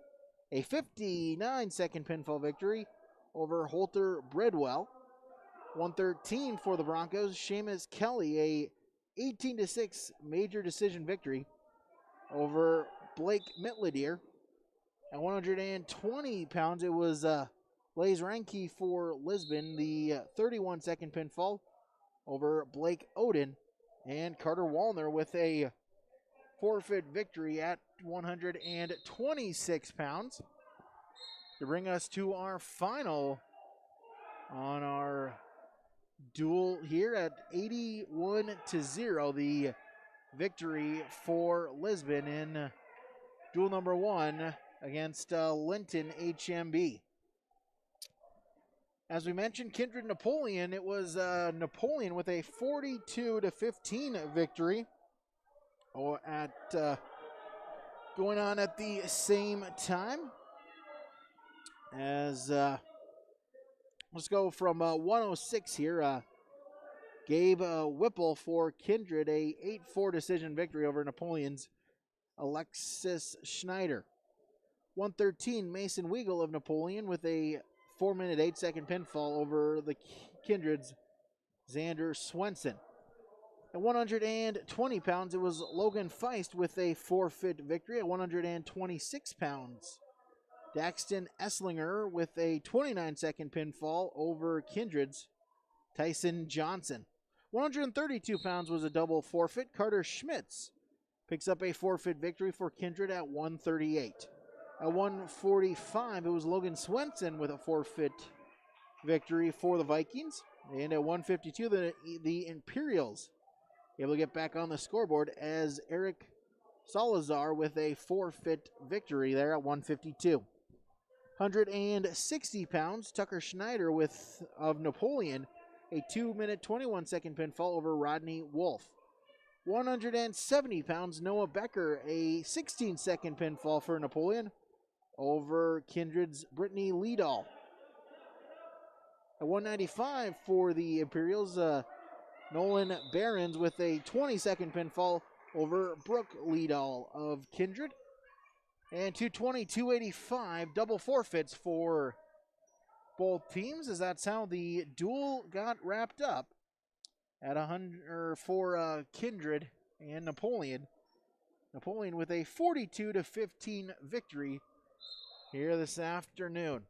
a 59-second pinfall victory over Holter Bridwell. 113 for the Broncos, Seamus Kelly, a 18-6 major decision victory over Blake Mitladier. At 120 pounds, it was Blaze Reinecke for Lisbon, the 31-second pinfall over Blake Odin. And Carter Wallner with a forfeit victory at 126 pounds to bring us to our final on our duel here at 81-0, the victory for Lisbon in duel number 1 against Linton-HMB. As we mentioned, Kindred Napoleon, it was Napoleon with a 42-15 victory going on at the same time. As let's go from 106 here. Gabe Whipple for Kindred, a 8-4 decision victory over Napoleon's Alexis Schneider. 113, Mason Weigel of Napoleon with a 4-minute, 8-second pinfall over the Kindred's Xander Swenson. At 120 pounds, it was Logan Feist with a forfeit victory. At 126 pounds, Daxton Esslinger with a 29-second pinfall over Kindred's Tyson Johnson. 132 pounds was a double forfeit. Carter Schmitz picks up a forfeit victory for Kindred at 138. At 145, it was Logan Swenson with a forfeit victory for the Vikings. And at 152, the Imperials able to get back on the scoreboard as Eric Salazar with a forfeit victory there at 152. 160 pounds, Tucker Schneider of Napoleon, a 2-minute, 21-second pinfall over Rodney Wolf. 170 pounds, Noah Becker, a 16-second pinfall for Napoleon over Kindred's Brittany Liedall. At 195 for the Imperials, Nolan Behrens with a 20-second pinfall over Brooke Liedall of Kindred. And 220, 285, double forfeits for both teams, as that's how the duel got wrapped up at 100 for Kindred and Napoleon. Napoleon with a 42-15 victory here this afternoon.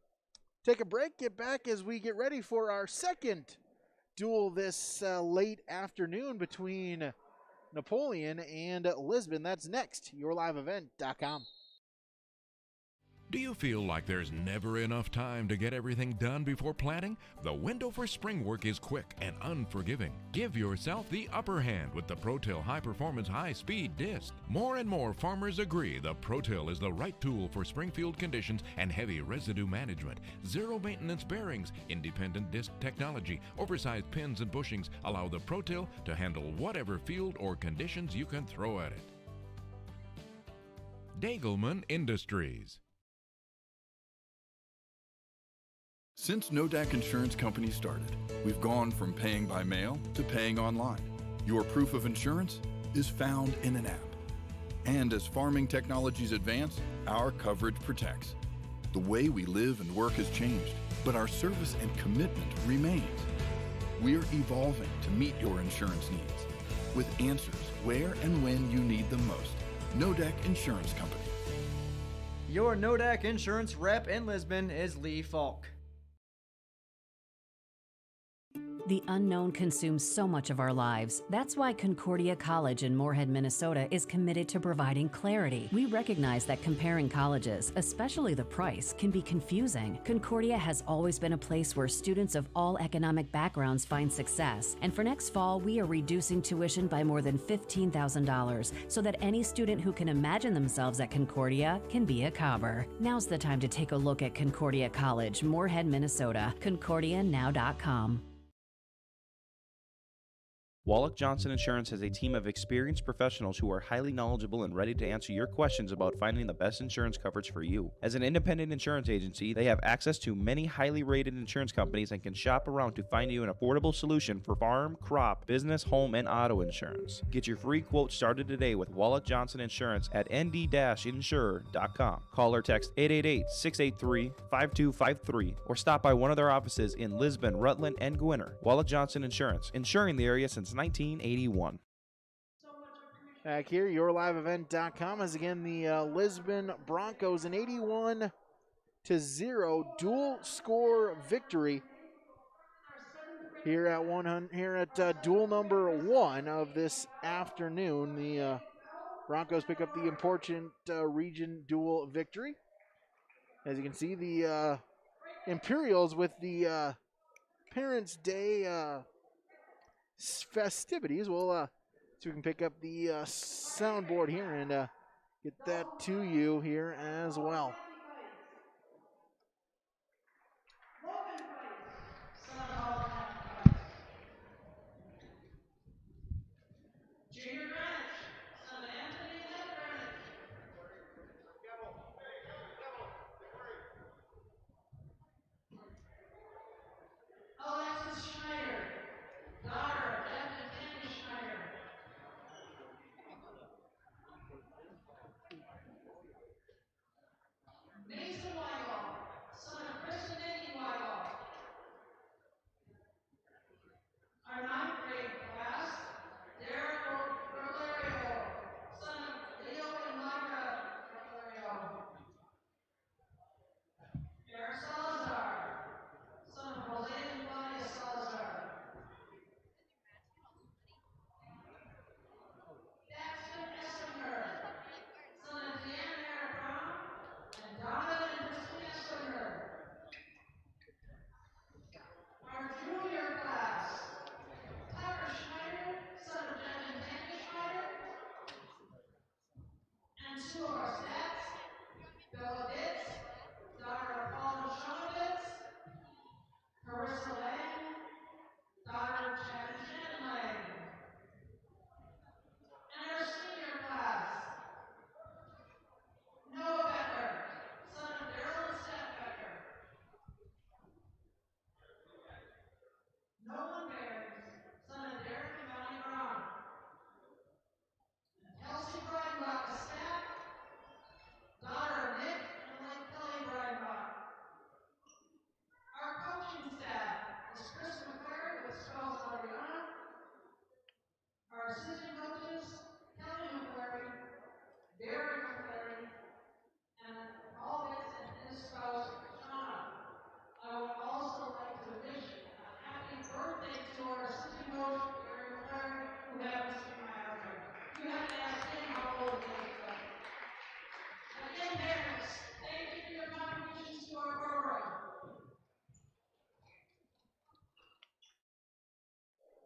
Take a break, get back as we get ready for our second duel this late afternoon between Napoleon and Lisbon. That's next, yourliveevent.com. Do you feel like there's never enough time to get everything done before planting? The window for spring work is quick and unforgiving. Give yourself the upper hand with the ProTill High Performance High Speed Disc. More and more farmers agree the ProTill is the right tool for springfield conditions and heavy residue management. Zero maintenance bearings, independent disc technology, oversized pins and bushings allow the ProTill to handle whatever field or conditions you can throw at it. Dagelman Industries. Since NODAC Insurance Company started, we've gone from paying by mail to paying online. Your proof of insurance is found in an app. And as farming technologies advance, our coverage protects. The way we live and work has changed, but our service and commitment remains. We're evolving to meet your insurance needs with answers where and when you need them most. NODAC Insurance Company. Your NODAC Insurance rep in Lisbon is Lee Falk. The unknown consumes so much of our lives. That's why Concordia College in Moorhead, Minnesota is committed to providing clarity. We recognize that comparing colleges, especially the price, can be confusing. Concordia has always been a place where students of all economic backgrounds find success. And for next fall, we are reducing tuition by more than $15,000 so that any student who can imagine themselves at Concordia can be a Cobber. Now's the time to take a look at Concordia College, Moorhead, Minnesota. ConcordiaNow.com. Wallach Johnson Insurance has a team of experienced professionals who are highly knowledgeable and ready to answer your questions about finding the best insurance coverage for you. As an independent insurance agency, they have access to many highly rated insurance companies and can shop around to find you an affordable solution for farm, crop, business, home, and auto insurance. Get your free quote started today with Wallach Johnson Insurance at nd-insurer.com. Call or text 888-683-5253 or stop by one of their offices in Lisbon, Rutland, and Gwinner. Wallach Johnson Insurance, insuring the area since 1981. Back here, yourliveevent.com as again the Lisbon Broncos an 81-0 dual score victory here at duel number 1 of this afternoon. The Broncos pick up the important region duel victory. As you can see, the Imperials with the Parents' Day festivities. We'll so we can pick up the soundboard here and get that to you here as well.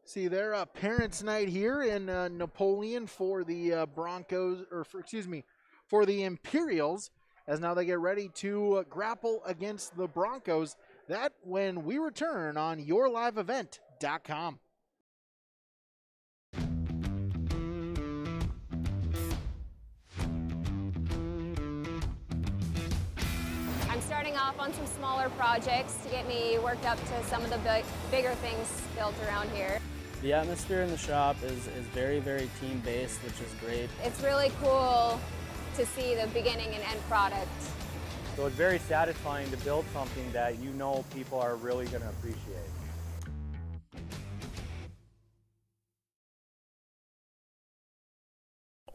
See their parents' night here in Napoleon for the Broncos, for the Imperials, as now they get ready to grapple against the Broncos. That when we return on yourliveevent.com. I'm starting off on some smaller projects to get me worked up to some of the bigger things built around here. The atmosphere in the shop is very, very team-based, which is great. It's really cool to see the beginning and end product. So it's very satisfying to build something that you know people are really going to appreciate.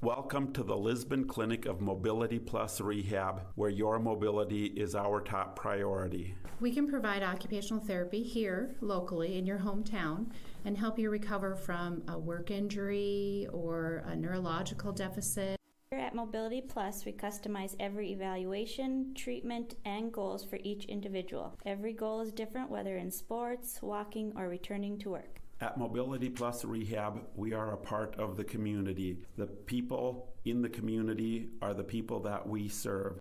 Welcome to the Lisbon Clinic of Mobility Plus Rehab, where your mobility is our top priority. We can provide occupational therapy here locally in your hometown and help you recover from a work injury or a neurological deficit. Here at Mobility Plus, we customize every evaluation, treatment, and goals for each individual. Every goal is different, whether in sports, walking, or returning to work. At Mobility Plus Rehab, we are a part of the community. The people in the community are the people that we serve.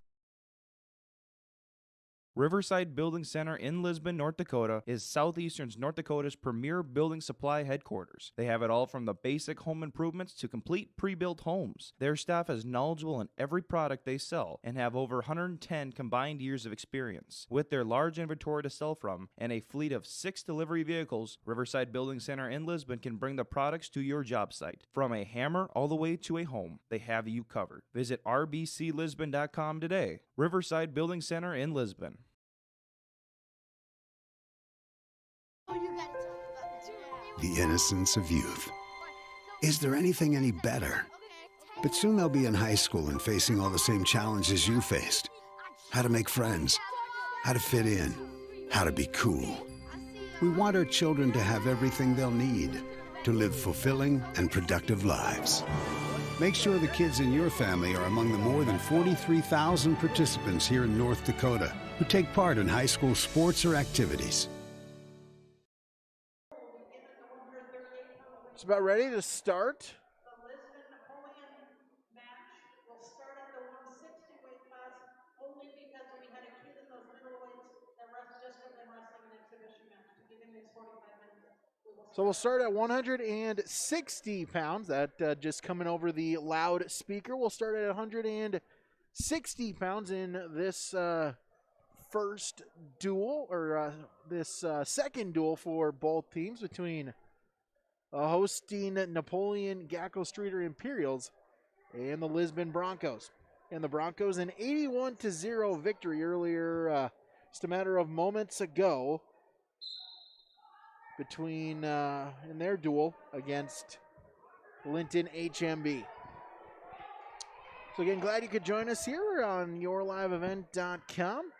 Riverside Building Center in Lisbon, North Dakota is Southeastern North Dakota's premier building supply headquarters. They have it all from the basic home improvements to complete pre-built homes. Their staff is knowledgeable in every product they sell and have over 110 combined years of experience. With their large inventory to sell from and a fleet of 6 delivery vehicles, Riverside Building Center in Lisbon can bring the products to your job site. From a hammer all the way to a home, they have you covered. Visit rbclisbon.com today. Riverside Building Center in Lisbon. The innocence of youth. Is there anything any better? But soon they'll be in high school and facing all the same challenges you faced. How to make friends, how to fit in, how to be cool. We want our children to have everything they'll need to live fulfilling and productive lives. Make sure the kids in your family are among the more than 43,000 participants here in North Dakota who take part in high school sports or activities. It's about ready to start. The Lisbon Napoleon match will start at the 160 weight class only because we had a kid in those middleweights that just been wrestling an exhibition match to give him his 45 minutes. So we'll start at 160 pounds. That just coming over the loudspeaker. We'll start at 160 pounds in this first duel, or this second duel for both teams between hosting Napoleon-GS Streeter Imperials and the Lisbon Broncos. And the Broncos an 81-0 victory earlier, just a matter of moments ago, between in their duel against Linton-HMB. So again, glad you could join us here on yourliveevent.com.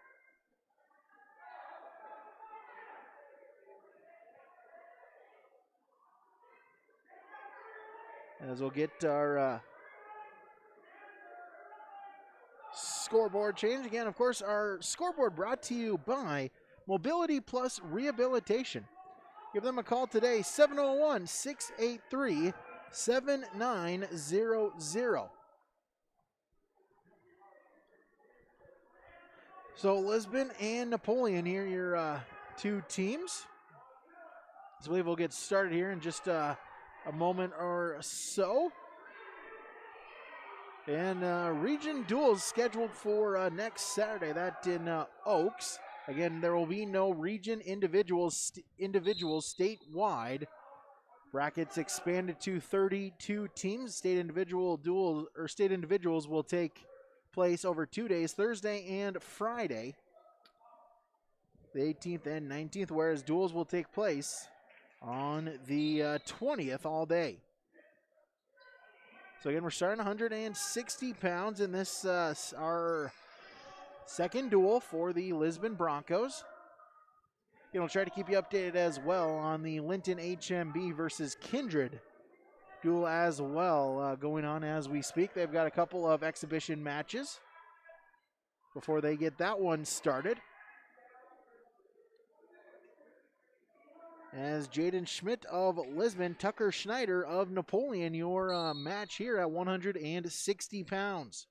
As we'll get our scoreboard change. Again, of course, our scoreboard brought to you by Mobility Plus Rehabilitation. Give them a call today, 701-683-7900. So Lisbon and Napoleon here, your two teams. So I believe we'll get started here in just a moment or so. And region duels scheduled for next Saturday. That in Oaks. Again, there will be no region individuals statewide. Brackets expanded to 32 teams. State individuals will take place over 2 days, Thursday and Friday, the 18th and 19th, whereas duels will take place on the 20th all day. So again, we're starting 160 pounds in this our second duel for the Lisbon Broncos. We'll try to keep you updated as well on the Linton-HMB versus Kindred duel as well, going on as we speak. They've got a couple of exhibition matches before they get that one started. As Jaden Schmidt of Lisbon, Tucker Schneider of Napoleon, your match here at 160 pounds.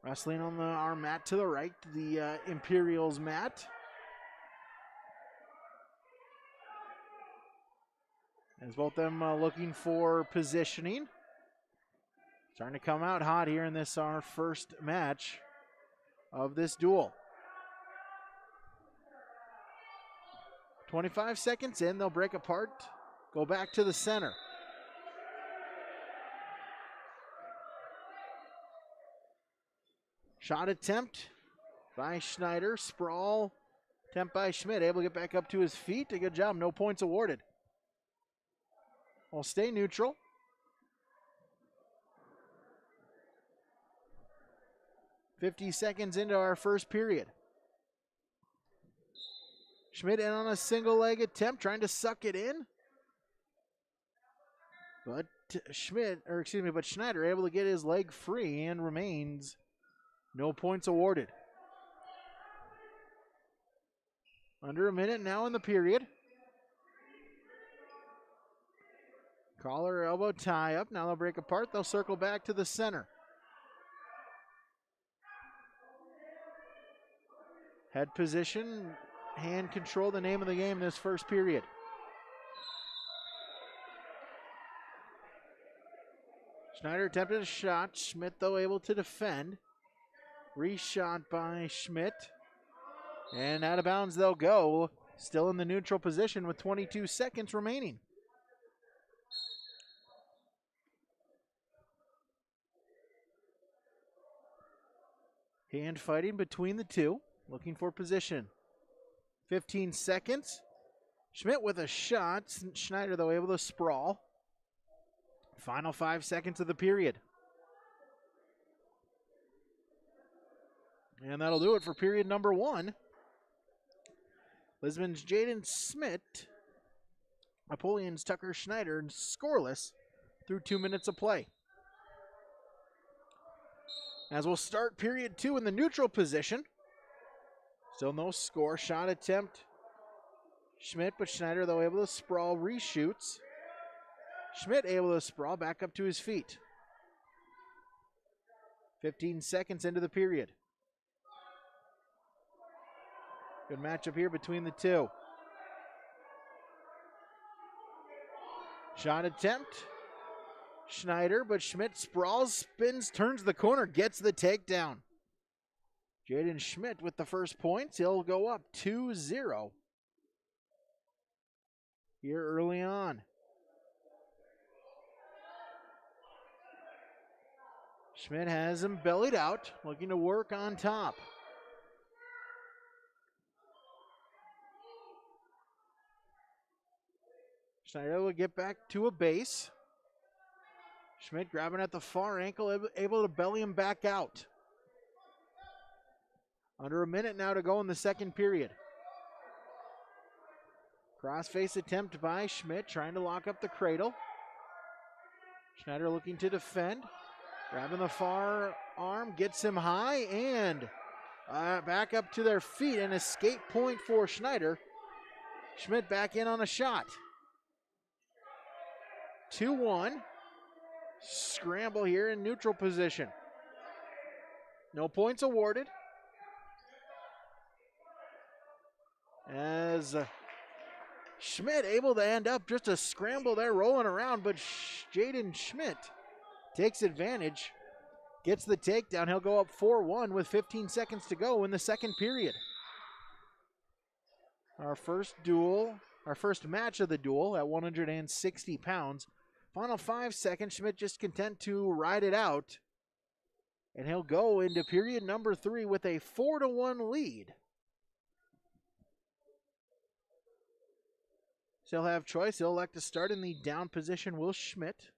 Wrestling on our mat to the right, the Imperials mat. As both of them looking for positioning. Starting to come out hot here in this, our first match of this duel. 25 seconds in, they'll break apart, go back to the center. Shot attempt by Schneider, sprawl attempt by Schmidt, able to get back up to his feet. A good job, no points awarded. We'll stay neutral. .50 seconds into our first period. Schmidt in on a single leg attempt, trying to suck it in. But Schneider able to get his leg free and remains no points awarded. Under a minute now in the period. Collar elbow tie up. Now they'll break apart. They'll circle back to the center. Head position, hand control, the name of the game this first period. Schneider attempted a shot. Schmidt, though, able to defend. Reshot by Schmidt. And out of bounds they'll go. Still in the neutral position with 22 seconds remaining. Hand fighting between the two. Looking for position. 15 seconds. Schmidt with a shot. Schneider, though, able to sprawl. Final 5 seconds of the period. And that'll do it for period number 1. Lisbon's Jaden Schmidt, Napoleon's Tucker Schneider, scoreless through 2 minutes of play. As we'll start period 2 in the neutral position. Still no score. Shot attempt. Schmidt, but Schneider, though, able to sprawl, reshoots. Schmidt able to sprawl back up to his feet. 15 seconds into the period. Good matchup here between the two. Shot attempt. Schneider, but Schmidt sprawls, spins, turns the corner, gets the takedown. Jaden Schmidt with the first points. He'll go up 2-0 here early on. Schmidt has him bellied out, looking to work on top. Schneider will get back to a base. Schmidt grabbing at the far ankle, able to belly him back out. Under a minute now to go in the second period. Crossface attempt by Schmidt, trying to lock up the cradle. Schneider looking to defend. Grabbing the far arm, gets him high, and back up to their feet. An escape point for Schneider. Schmidt back in on a shot. 2-1. Scramble here in neutral position. No points awarded. As Schmidt able to end up just a scramble there, rolling around, but Jaden Schmidt takes advantage, gets the takedown. He'll go up 4-1 with 15 seconds to go in the second period. Our first match of the duel at 160 pounds. Final 5 seconds, Schmidt just content to ride it out. And he'll go into period number 3 with a 4-1 lead. So he'll have choice. He'll elect to start in the down position, Will Schmidt.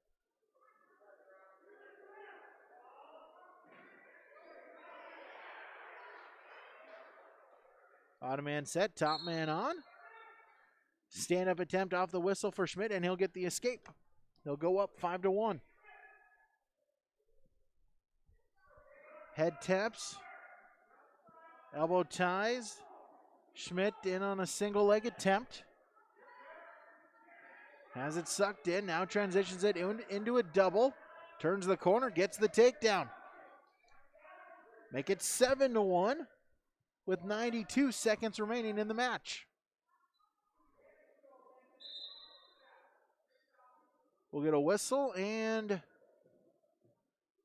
Odd man set, top man on. Stand-up attempt off the whistle for Schmidt, and he'll get the escape. He'll go up 5-1. Head taps. Elbow ties. Schmidt in on a single leg attempt. Has it sucked in, now transitions it into a double. Turns the corner, gets the takedown. Make it 7-1 with 92 seconds remaining in the match. We'll get a whistle and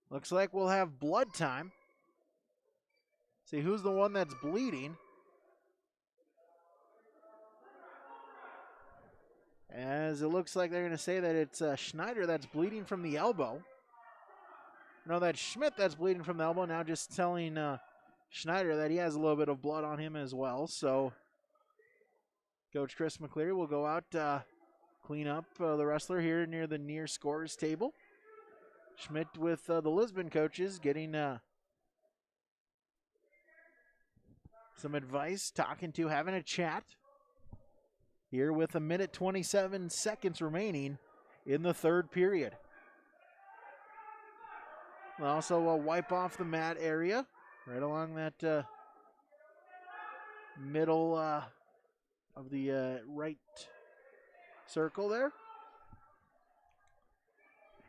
looks like we'll have blood time. See who's the one that's bleeding. As it looks like they're going to say that it's Schneider that's bleeding from the elbow. No, that's Schmidt that's bleeding from the elbow. Now just telling Schneider that he has a little bit of blood on him as well. So Coach Chris McCleary will go out, clean up the wrestler here near the near scorers table. Schmidt with the Lisbon coaches getting some advice, having a chat. Here with 1:27 seconds remaining in the third period. We'll also wipe off the mat area right along that middle of the right circle there.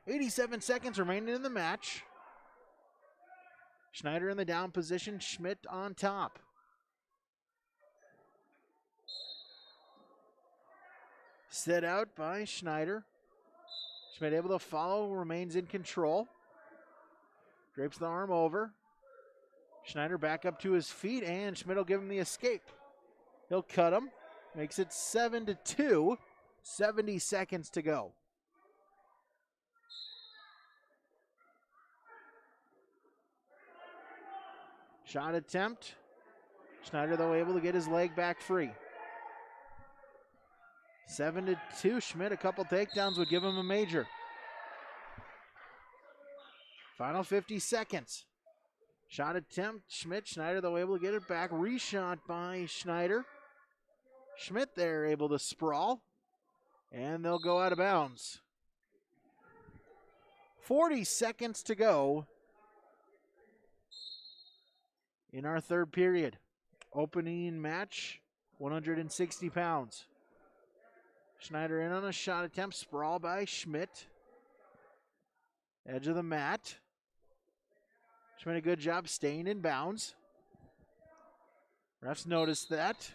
87 seconds remaining in the match. Schneider in the down position, Schmidt on top. Set out by Schneider. Schmidt able to follow, remains in control. Drapes the arm over. Schneider back up to his feet, and Schmidt will give him the escape. He'll cut him. Makes it 7-2. 70 seconds to go. Shot attempt. Schneider, though, able to get his leg back free. 7-2. Schmidt, a couple takedowns would give him a major. Final 50 seconds. Shot attempt. Schmidt, Schneider, though, able to get it back. Reshot by Schneider. Schmidt there able to sprawl. And they'll go out of bounds. 40 seconds to go in our third period. Opening match, 160 pounds. Schneider in on a shot attempt. Sprawl by Schmidt. Edge of the mat. Schmidt a good job staying in bounds. Refs noticed that.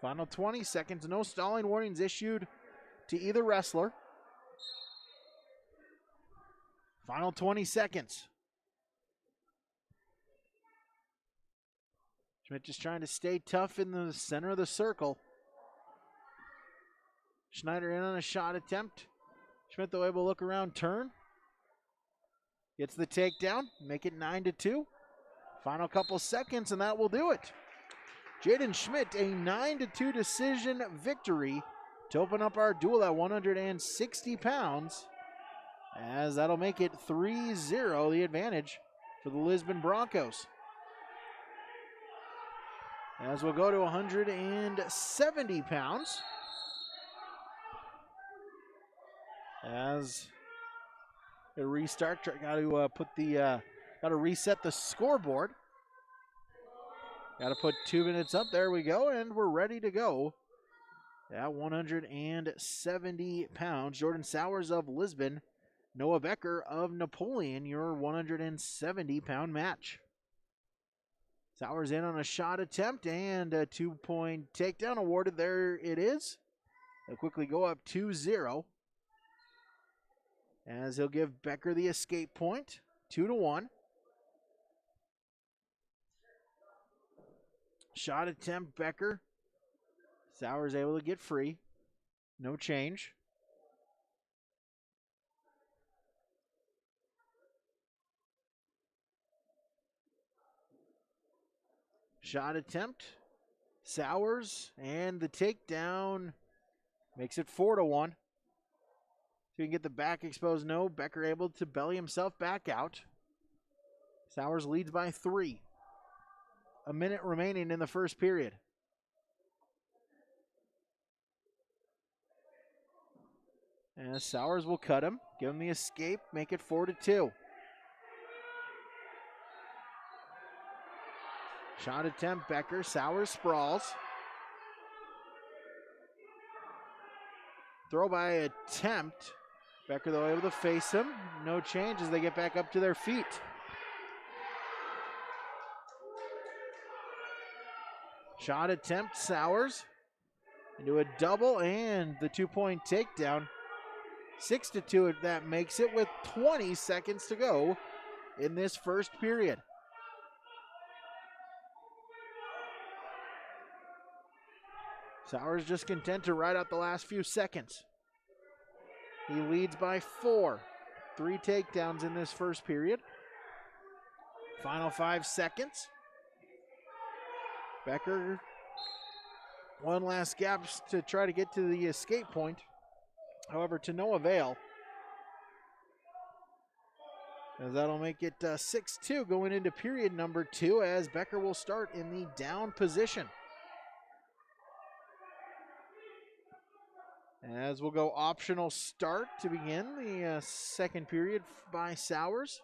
Final 20 seconds. No stalling warnings issued to either wrestler. Final 20 seconds. Schmidt just trying to stay tough in the center of the circle. Schneider in on a shot attempt. Schmidt, though, able to look around, turn. Gets the takedown, make it 9-2. Final couple seconds, and that will do it. Jaden Schmidt, a 9-2 decision victory to open up our duel at 160 pounds. As that'll make it 3-0, the advantage for the Lisbon Broncos. As we'll go to 170 pounds. As a restart, got to reset the scoreboard. Got to put 2 minutes up. There we go, and we're ready to go. At 170 pounds, Jordan Sowers of Lisbon, Noah Becker of Napoleon, your 170-pound match. Sowers in on a shot attempt and a 2-point takedown awarded. There it is. They'll quickly go up 2-0. As he'll give Becker the escape point, 2-1. Shot attempt, Becker. Sowers able to get free. No change. Shot attempt. Sowers and the takedown makes it 4-1. So you can get the back exposed. No, Becker able to belly himself back out. Sowers leads by 3. A minute remaining in the first period. And Sowers will cut him, give him the escape, make it 4-2. Shot attempt, Becker. Sowers sprawls. Throw by attempt. Becker, though, able to face him. No change as they get back up to their feet. Shot attempt, Sowers. Into a double and the 2-point takedown. 6-2, that makes it with 20 seconds to go in this first period. Sowers just content to ride out the last few seconds. He leads by 4. 3 takedowns in this first period. Final 5 seconds. Becker, one last gap to try to get to the escape point. However, to no avail. As that'll make it 6-2 going into period number 2 as Becker will start in the down position. As we'll go optional start to begin the second period by Sowers.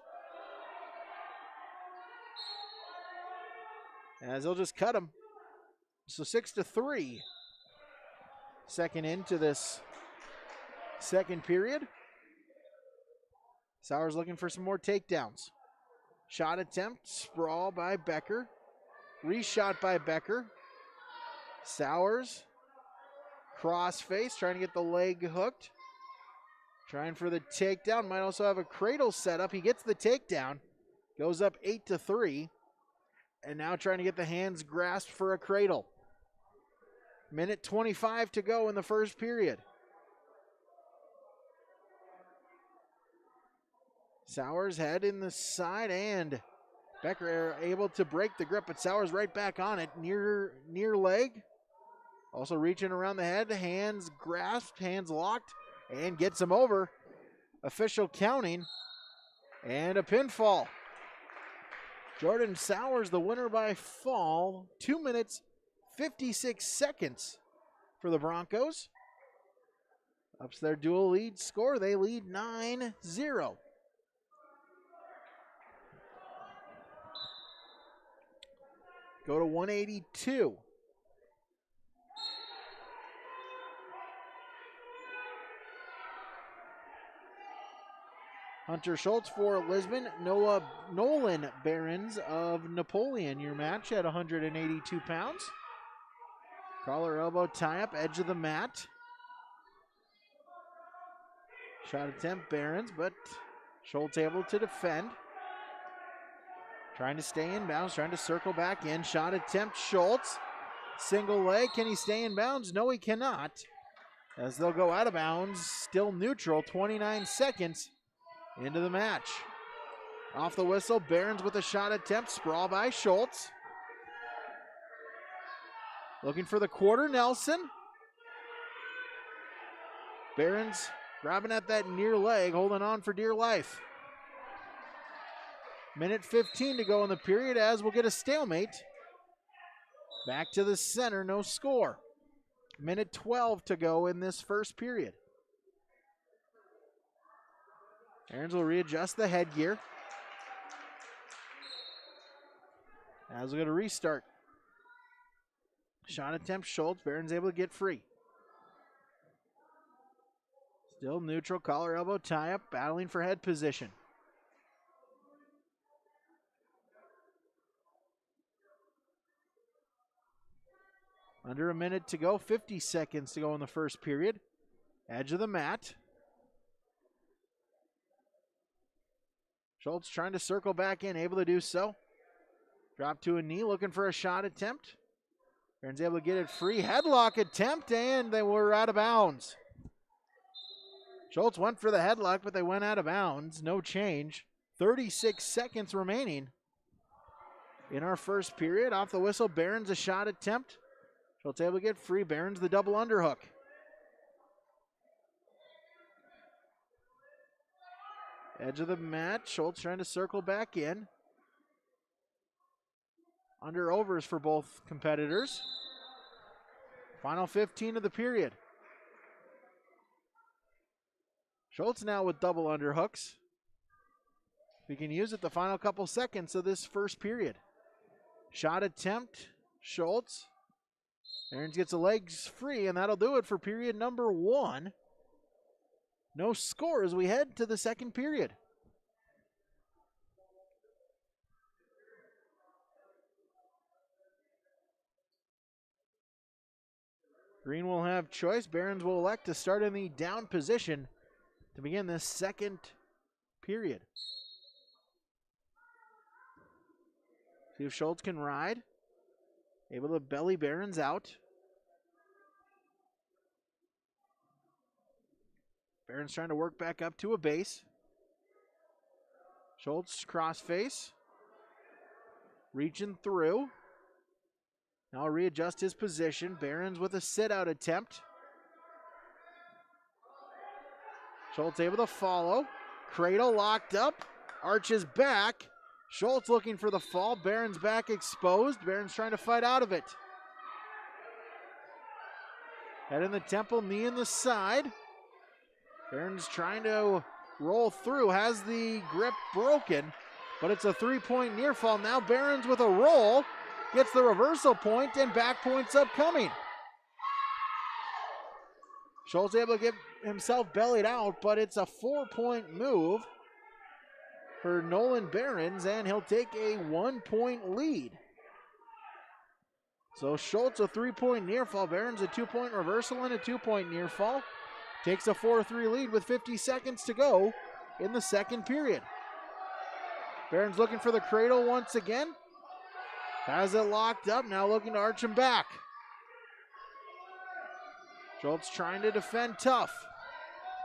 As they'll just cut him. So 6-3. Second into this second period. Sowers looking for some more takedowns. Shot attempt, sprawl by Becker. Reshot by Becker. Sowers. Cross face, trying to get the leg hooked. Trying for the takedown. Might also have a cradle set up. He gets the takedown. Goes up 8-3. And now trying to get the hands grasped for a cradle. Minute 25 to go in the first period. Sowers head in the side and Becker able to break the grip, but Sowers right back on it. Near leg. Also reaching around the head, hands grasped, hands locked, and gets him over. Official counting, and a pinfall. Jordan Sowers, the winner by fall. 2 minutes, 56 seconds for the Broncos. Ups their dual lead score. They lead 9-0. Go to 182. Hunter Schultz for Lisbon. Nolan Behrens of Napoleon, your match at 182 pounds. Collar elbow tie up, edge of the mat. Shot attempt, Behrens, but Schultz able to defend. Trying to stay in bounds, trying to circle back in. Shot attempt, Schultz. Single leg, can he stay in bounds? No, he cannot. As they'll go out of bounds, still neutral, 29 seconds into the match. Off the whistle, Behrens with a shot attempt, sprawl by Schultz. Looking for the quarter, Nelson. Behrens grabbing at that near leg, holding on for dear life. Minute 15 to go in the period as we'll get a stalemate. Back to the center, no score. Minute 12 to go in this first period. Behrens will readjust the headgear. As we're going to restart. Shot attempt, Schultz. Behrens able to get free. Still neutral, collar elbow tie up, battling for head position. Under a minute to go, 50 seconds to go in the first period. Edge of the mat. Schultz trying to circle back in, able to do so. Drop to a knee, looking for a shot attempt. Behrens able to get it free. Headlock attempt, and they were out of bounds. Schultz went for the headlock, but they went out of bounds. No change. 36 seconds remaining in our first period. Off the whistle, Behrens a shot attempt. Schultz able to get free. Behrens the double underhook. Edge of the mat. Schultz trying to circle back in. Under overs for both competitors. Final 15 of the period. Schultz now with double underhooks. We can use it the final couple seconds of this first period. Shot attempt, Schultz. Behrens gets the legs free, and that'll do it for period number 1. No score as we head to the second period. Green will have choice. Barons will elect to start in the down position to begin this second period. See if Schultz can ride. Able to belly Barons out. Barons trying to work back up to a base. Schultz cross face. Reaching through. Now readjust his position. Barons with a sit-out attempt. Schultz able to follow. Cradle locked up. Arches back. Schultz looking for the fall. Barons back exposed. Barons trying to fight out of it. Head in the temple, knee in the side. Barons trying to roll through. Has the grip broken, but it's a 3-point near fall. Now Barons with a roll. Gets the reversal point and back points upcoming. Schultz able to get himself bellied out, but it's a 4-point move for Nolan Barons, and he'll take a 1-point lead. So Schultz a 3-point near fall, Barons a 2-point reversal and a 2-point near fall. Takes a 4-3 lead with 50 seconds to go in the second period. Barons looking for the cradle once again. Has it locked up, now looking to arch him back. Schultz trying to defend tough.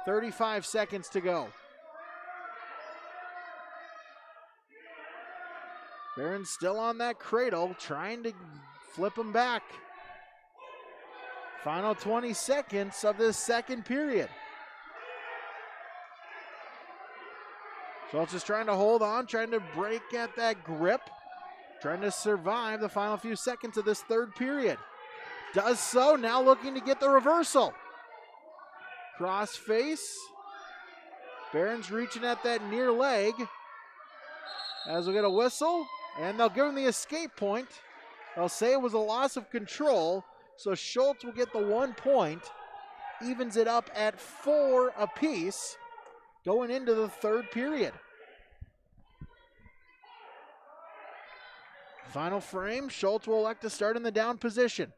35 seconds to go. Barons still on that cradle, trying to flip him back. Final 20 seconds of this second period. Schultz is trying to hold on, trying to break at that grip. Trying to survive the final few seconds of this third period. Does so, now looking to get the reversal. Cross face. Barons reaching at that near leg. As we'll get a whistle, and they'll give him the escape point. They'll say it was a loss of control, so Schultz will get the 1 point. Evens it up at 4 apiece going into the third period. Final frame, Schultz will elect to start in the down position.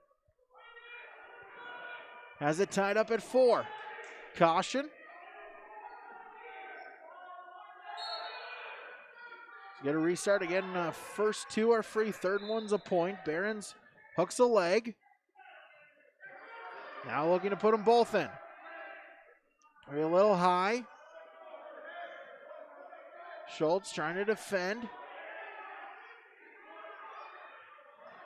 Has it tied up at 4. Caution. Get a restart again. First 2 are free, third one's a point. Barons hooks a leg. Now looking to put them both in. Are you a little high? Schultz trying to defend.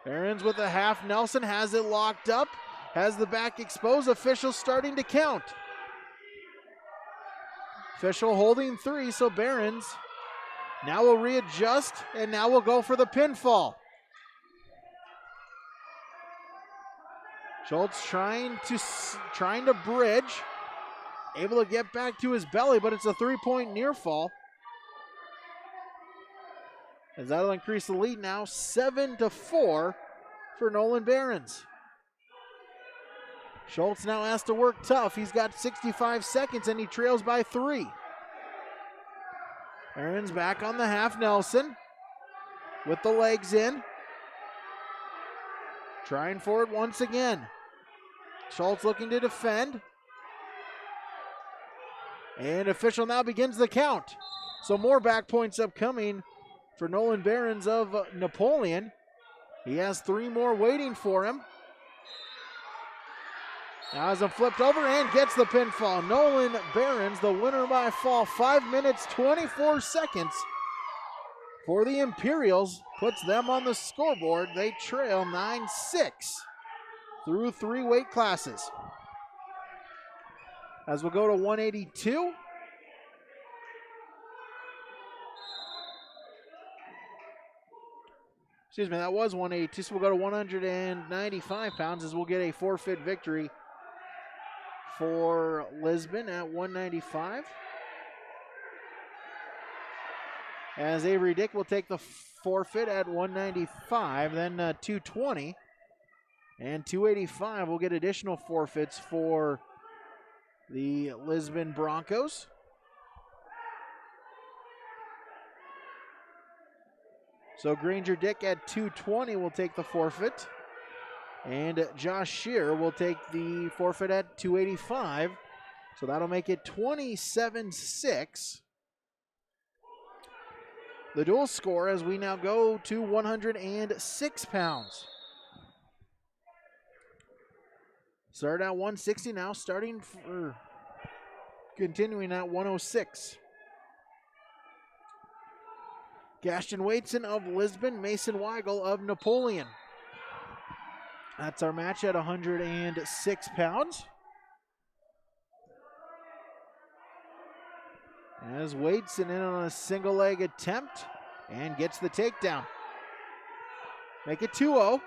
Barons with a half Nelson, has it locked up. Has the back exposed. Official starting to count. Official holding 3, so Barons now will readjust, and now we'll go for the pinfall. Schultz trying to bridge. Able to get back to his belly, but it's a 3-point near fall. As that'll increase the lead now 7-4 for Nolan Barons. Schultz now has to work tough. He's got 65 seconds and he trails by 3. Barons back on the half Nelson with the legs in. Trying for it once again. Schultz looking to defend. And official now begins the count. So more back points upcoming for Nolan Barons of Napoleon. He has 3 more waiting for him. Now has him flipped over and gets the pinfall. Nolan Barons, the winner by fall. 5 minutes, 24 seconds for the Imperials. Puts them on the scoreboard. They trail 9-6 through 3 weight classes. As we'll go to 182. Excuse me, that was 182, so we'll go to 195 pounds as we'll get a forfeit victory for Lisbon at 195. As Avery Dick will take the forfeit at 195, then 220 and 285 will get additional forfeits for the Lisbon Broncos. So Granger Dick at 220 will take the forfeit. And Josh Shear will take the forfeit at 285. So that'll make it 27-6. The dual score as we now go to 106 pounds. Started at 160, now continuing at 106. Gaston Waitson of Lisbon, Mason Weigel of Napoleon. That's our match at 106 pounds. As Waitson in on a single leg attempt and gets the takedown. Make it 2-0.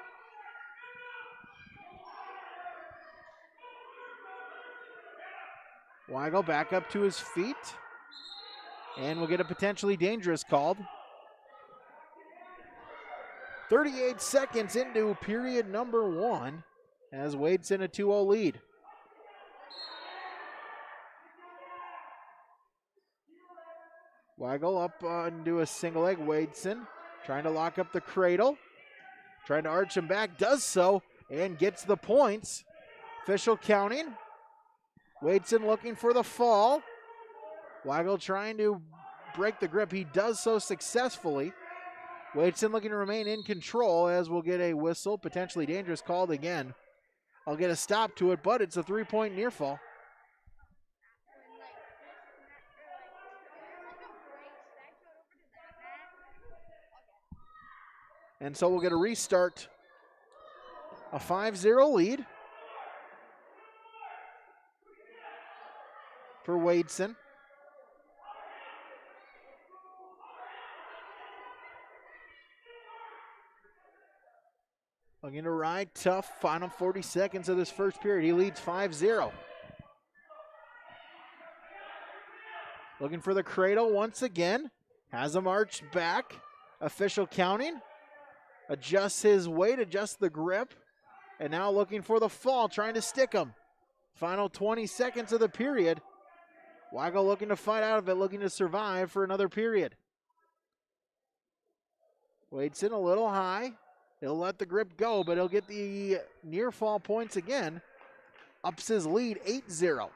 Weigel back up to his feet. And we'll get a potentially dangerous called. 38 seconds into period number 1 as Wade's in a 2-0 lead. Weigel up into a single leg. Wadeson trying to lock up the cradle. Trying to arch him back. Does so and gets the points. Official counting. Wadeson looking for the fall. Weigel trying to break the grip. He does so successfully. Wadeson looking to remain in control as we'll get a whistle, potentially dangerous, called again. I'll get a stop to it, but it's a 3-point near fall. And so we'll get a restart. A 5-0 lead for Wadeson. Looking to ride tough. Final 40 seconds of this first period. He leads 5-0. Looking for the cradle once again. Has him arched back. Official counting. Adjusts his weight, adjusts the grip. And now looking for the fall, trying to stick him. Final 20 seconds of the period. Weigel looking to fight out of it, looking to survive for another period. Wadeson a little high. He'll let the grip go, but he'll get the near fall points again. Ups his lead 8-0.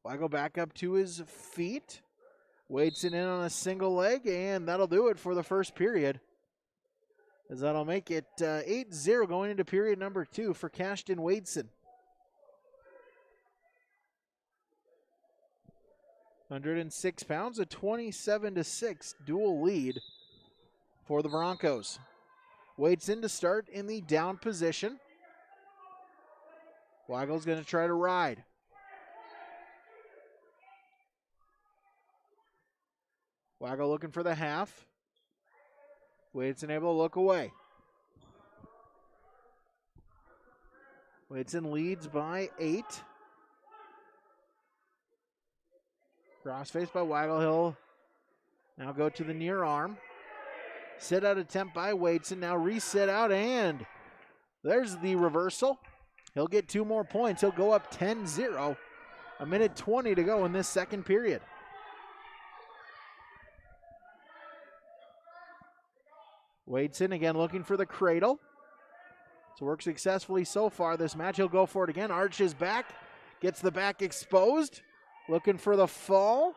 Weigel back up to his feet. Wadeson in on a single leg, and that'll do it for the first period. As that'll make it 8-0 going into period number 2 for Cashton Wadeson. 106 pounds, a 27-6 dual lead for the Broncos. Wadeson to start in the down position. Weigel's going to try to ride. Weigel looking for the half. Wadeson able to look away. Wadeson leads by 8. Crossface by Weigel. He'll now go to the near arm. Sit out attempt by Wadeson. Now reset out, and there's the reversal. He'll get 2 more points. He'll go up 10-0. A minute 20 to go in this second period. Wadeson again looking for the cradle. It's worked successfully so far this match. He'll go for it again. Arches back. Gets the back exposed. Looking for the fall.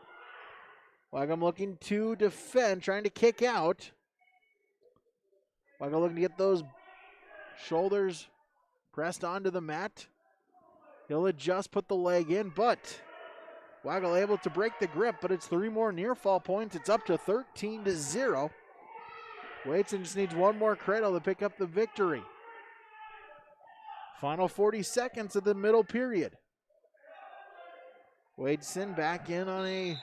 Weigel looking to defend. Trying to kick out. Weigel looking to get those shoulders pressed onto the mat. He'll adjust, put the leg in, but Weigel able to break the grip, but it's 3 more near fall points. It's up to 13-0. Wadeson just needs 1 more cradle to pick up the victory. Final 40 seconds of the middle period. Wadeson back in on a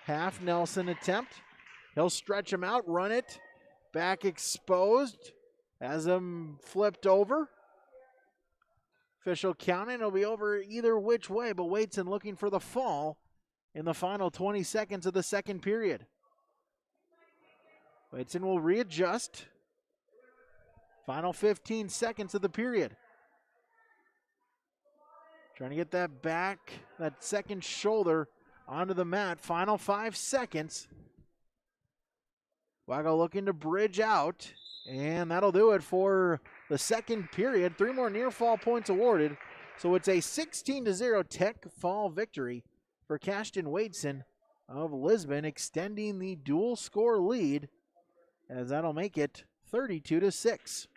half Nelson attempt. He'll stretch him out, run it. Back exposed. Has him flipped over. Official counting. It'll be over either which way, but Wadeson looking for the fall in the final 20 seconds of the second period. Wadeson will readjust. Final 15 seconds of the period. Trying to get that back, that second shoulder onto the mat. Final 5 seconds. Wago looking to bridge out, and that'll do it for the second period. 3 more near fall points awarded. So it's a 16-0 Tech fall victory for Cashton Wadeson of Lisbon, extending the dual score lead, as that'll make it 32-6.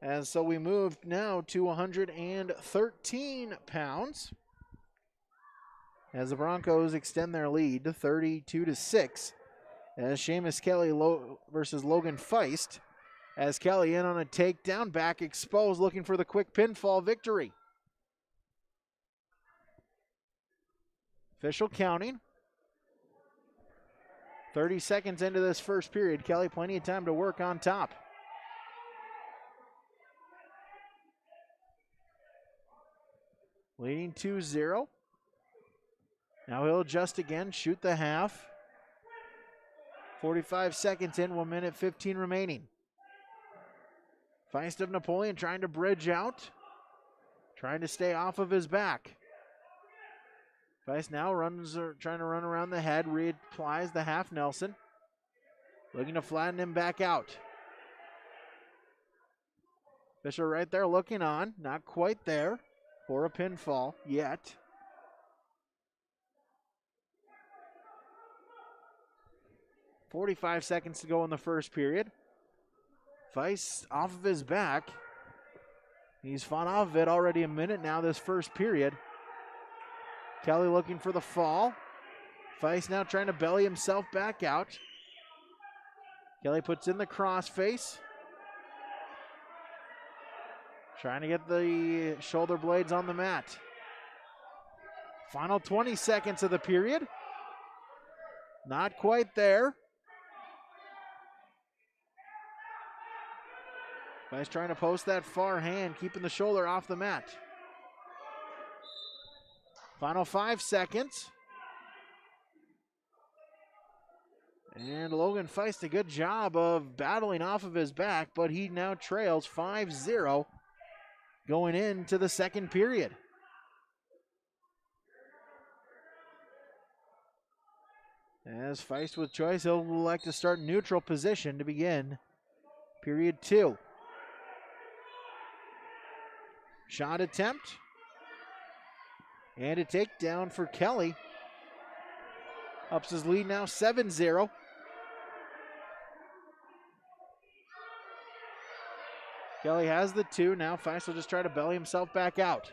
And so we move now to 113 pounds as the Broncos extend their lead to 32-6 as Seamus Kelly versus Logan Feist, as Kelly in on a takedown, back exposed, looking for the quick pinfall victory. Official counting. 30 seconds into this first period. Kelly, plenty of time to work on top. Leading 2-0. Now he'll adjust again, shoot the half. 45 seconds in, 1 minute 15 remaining. Feist of Napoleon trying to bridge out. Trying to stay off of his back. Feist now trying to run around the head, reapplies the half Nelson. Looking to flatten him back out. Fisher right there looking on, not quite there for a pinfall yet. .45 seconds to go in the first period. Feist off of his back. He's fought off of it already a minute now this first period. Kelly looking for the fall. Feist now trying to belly himself back out. Kelly puts in the crossface. Trying to get the shoulder blades on the mat. Final 20 seconds of the period. Not quite there. Feist trying to post that far hand, keeping the shoulder off the mat. Final 5 seconds. And Logan Feist, a good job of battling off of his back, but he now trails 5-0 going into the second period. As Feist with choice, he'll like to start neutral position to begin period 2. Shot attempt. And a takedown for Kelly. Ups his lead now 7-0. Kelly has the 2. Now Feist will just try to belly himself back out.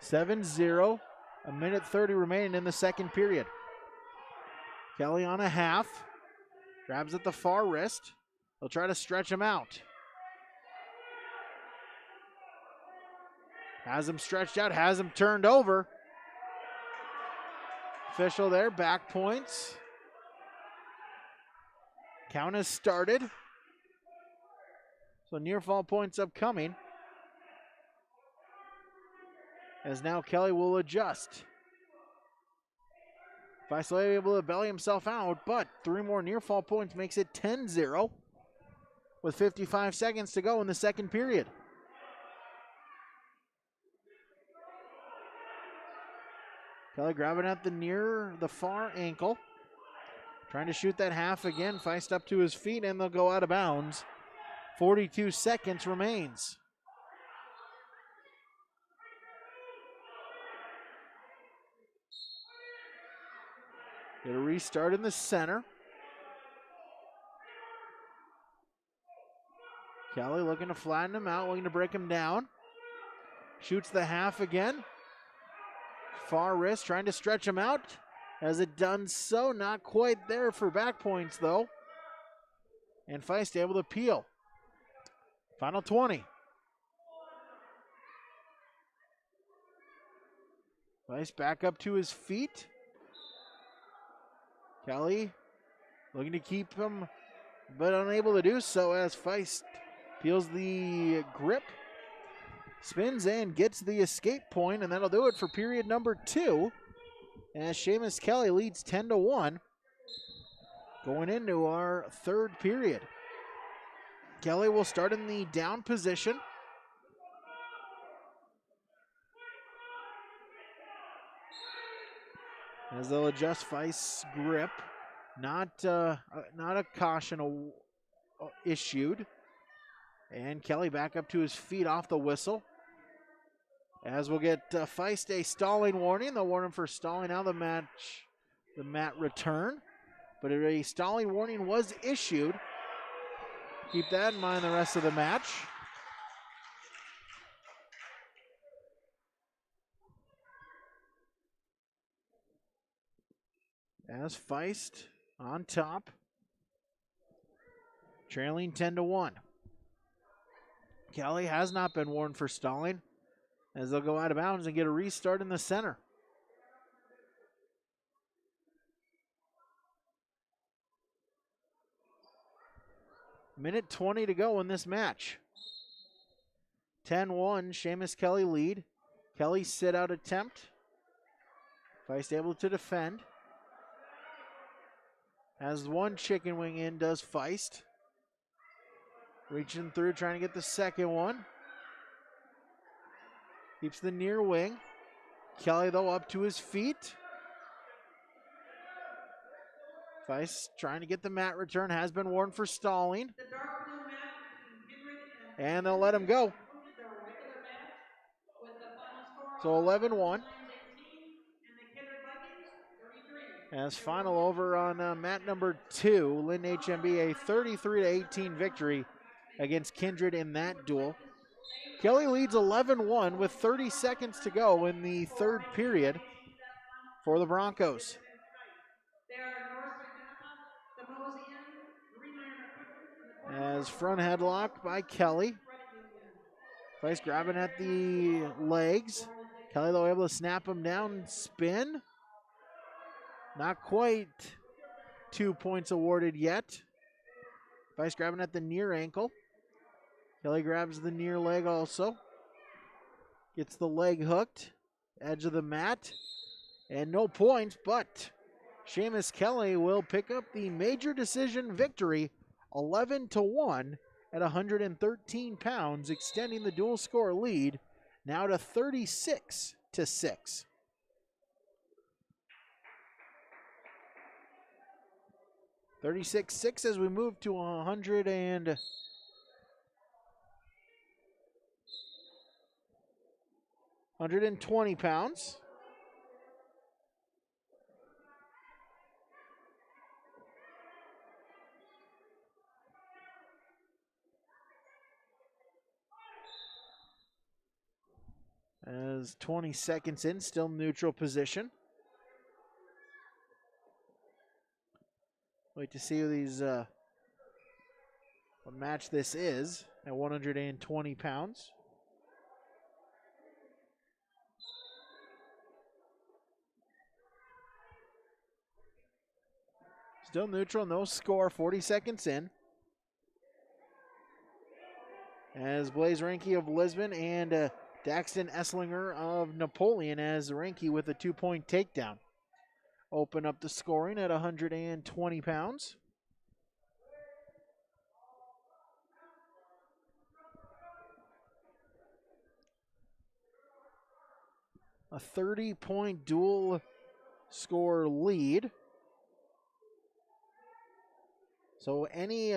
7-0. A minute 30 remaining in the second period. Kelly on a half. Grabs at the far wrist. He'll try to stretch him out. Has him stretched out, has him turned over. Official there, back points. Count has started. So near fall points upcoming. As now Kelly will adjust. Feist able to belly himself out, but 3 more near fall points makes it 10-0 with 55 seconds to go in the second period. Kelly grabbing at the far ankle. Trying to shoot that half again. Feist up to his feet and they'll go out of bounds. 42 seconds remains. Get a restart in the center. Kelly looking to flatten him out, looking to break him down. Shoots the half again. Far wrist, trying to stretch him out. Has it done so? Not quite there for back points, though. And Feist able to peel. Final 20. Feist back up to his feet. Kelly looking to keep him, but unable to do so as Feist peels the grip spins and gets the escape point, and that'll do it for period number 2. As Seamus Kelly leads 10-1 going into our third period. Kelly will start in the down position. As they'll adjust Feist's grip. Not a caution issued. And Kelly back up to his feet off the whistle. As we'll get Feist a stalling warning. They'll warn him for stalling out the mat return. But a stalling warning was issued. Keep that in mind the rest of the match. As Feist on top, trailing 10-1. Kelly has not been warned for stalling, as they'll go out of bounds and get a restart in the center. Minute 20 to go in this match. 10-1, Seamus Kelly lead. Kelly sit out attempt. Feist able to defend. Has one chicken wing in, does Feist. Reaching through, trying to get the second one. Keeps the near wing. Kelly, though, up to his feet. Feist trying to get the mat return, has been warned for stalling. The dark blue mat between Kindred And they'll let him go. their regular match with the final score So 11-1. Lions 18 and the Kindred Vikings 33. As final over on mat number 2, Linton-HMB a 33-18 victory against Kindred in that duel. Kelly leads 11-1 with 30 seconds to go in the third period for the Broncos. They are North Dakota, the Mosaic, Green Iron Equipment, As front headlock by Kelly. Feist grabbing at the legs. Kelly, though, able to snap him down and spin. Not quite 2 points awarded yet. Feist grabbing at the near ankle. Kelly grabs the near leg also. Gets the leg hooked. Edge of the mat. And no points, but Seamus Kelly will pick up the major decision victory 11-1 at 113 pounds, extending the dual score lead now to 36-6. 36-6 as we move to 120 pounds. As 20 seconds in, still neutral position. Wait to see who these what match this is at 120 pounds. Still neutral, no score, 40 seconds in. As Blaze Ranke of Lisbon and Daxton Esslinger of Napoleon as Ranke with a 2-point takedown. Open up the scoring at 120 pounds. A 30-point dual score lead. So any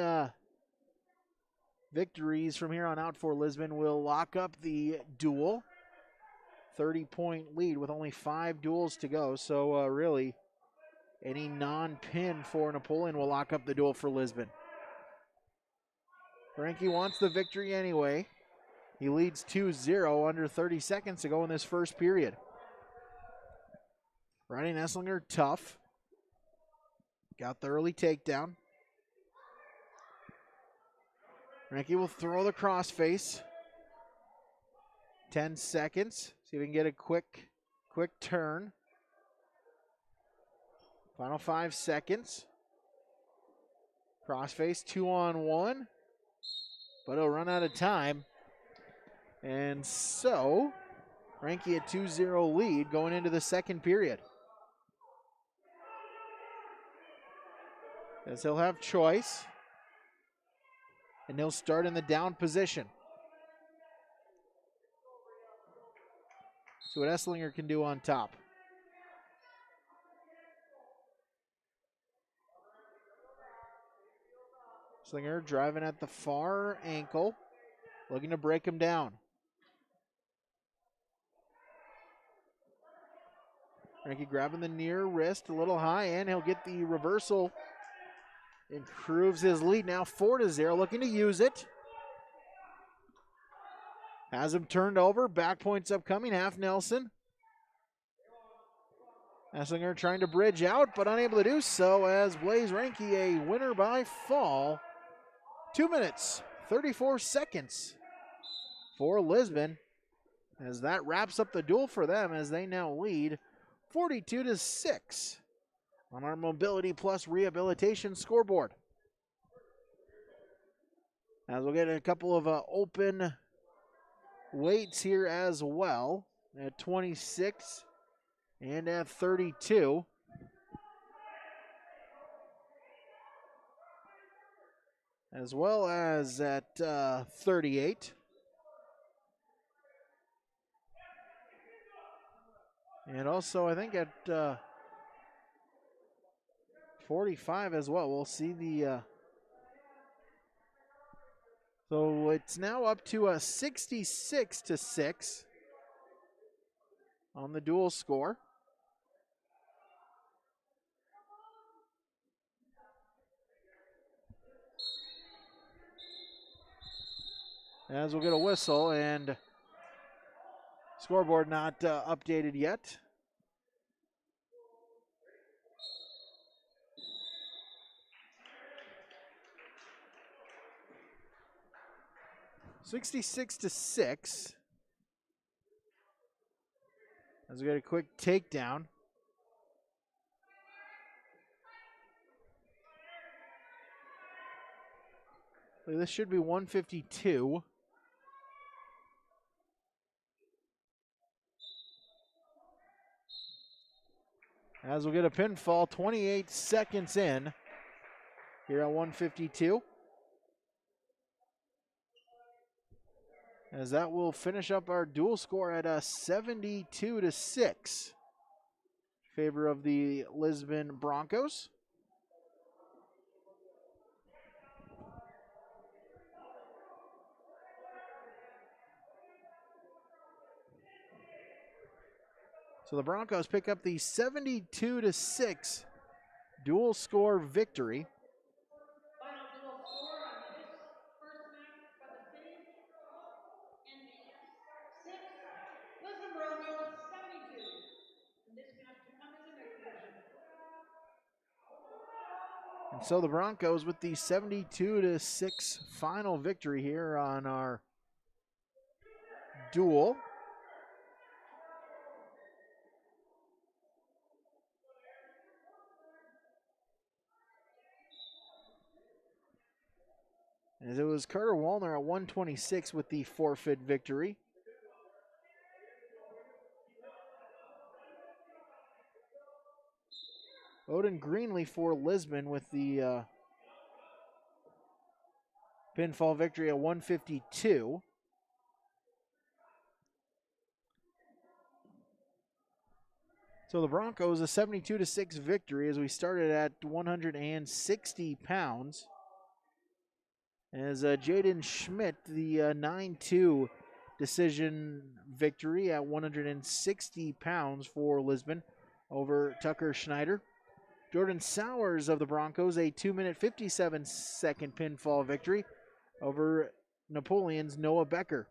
victories from here on out for Lisbon will lock up the duel. 30-point lead with only 5 duels to go. So really, any non-pin for Napoleon will lock up the duel for Lisbon. Ranke wants the victory anyway. He leads 2-0 under 30 seconds to go in this first period. Riding Esslinger tough. Got the early takedown. Ranke will throw the crossface. 10 seconds. See if we can get a quick turn. Final 5 seconds. Crossface 2-on-1. But he'll run out of time. And so, Ranky a 2-0 lead going into the second period. As he'll have choice. And he'll start in the down position. See what Esslinger can do on top. Slinger driving at the far ankle, looking to break him down. Ranky grabbing the near wrist a little high, and he'll get the reversal. Improves his lead now 4-0, looking to use it. Has him turned over, back points upcoming, half Nelson. Esslinger trying to bridge out, but unable to do so as Blaze Ranky a winner by fall. 2 minutes, 34 seconds for Lisbon, as that wraps up the duel for them as they now lead 42-6 on our Mobility Plus Rehabilitation scoreboard. As we'll get a couple of open weights here as well at 26 and at 32. As well as at 38. And also, I think at 45 as well. We'll see the... So it's now up to a 66-6 on the dual score. As we'll get a whistle, and scoreboard not updated yet. (66-6). As we get a quick takedown. So this should be 152. As we'll get a pinfall 28 seconds in here at 152. As that will finish up our dual score at a 72-6 in favor of the Lisbon Broncos. So the Broncos pick up the 72-6 dual score victory. Final dual score on this first match for the city. NBS 6, Lisbon Broncos 72. And this match to come is a mixed division. And so the Broncos with the 72-6 final victory here on our duel. As it was Carter Wallner at 126 with the forfeit victory. Odin Greenlee for Lisbon with the pinfall victory at 152. So the Broncos a 72-6 victory as we started at 160 pounds. As Jaden Schmidt, the 9-2 decision victory at 160 pounds for Lisbon over Tucker Schneider. Jordan Sowers of the Broncos, a 2-minute 57-second pinfall victory over Napoleon's Noah Becker.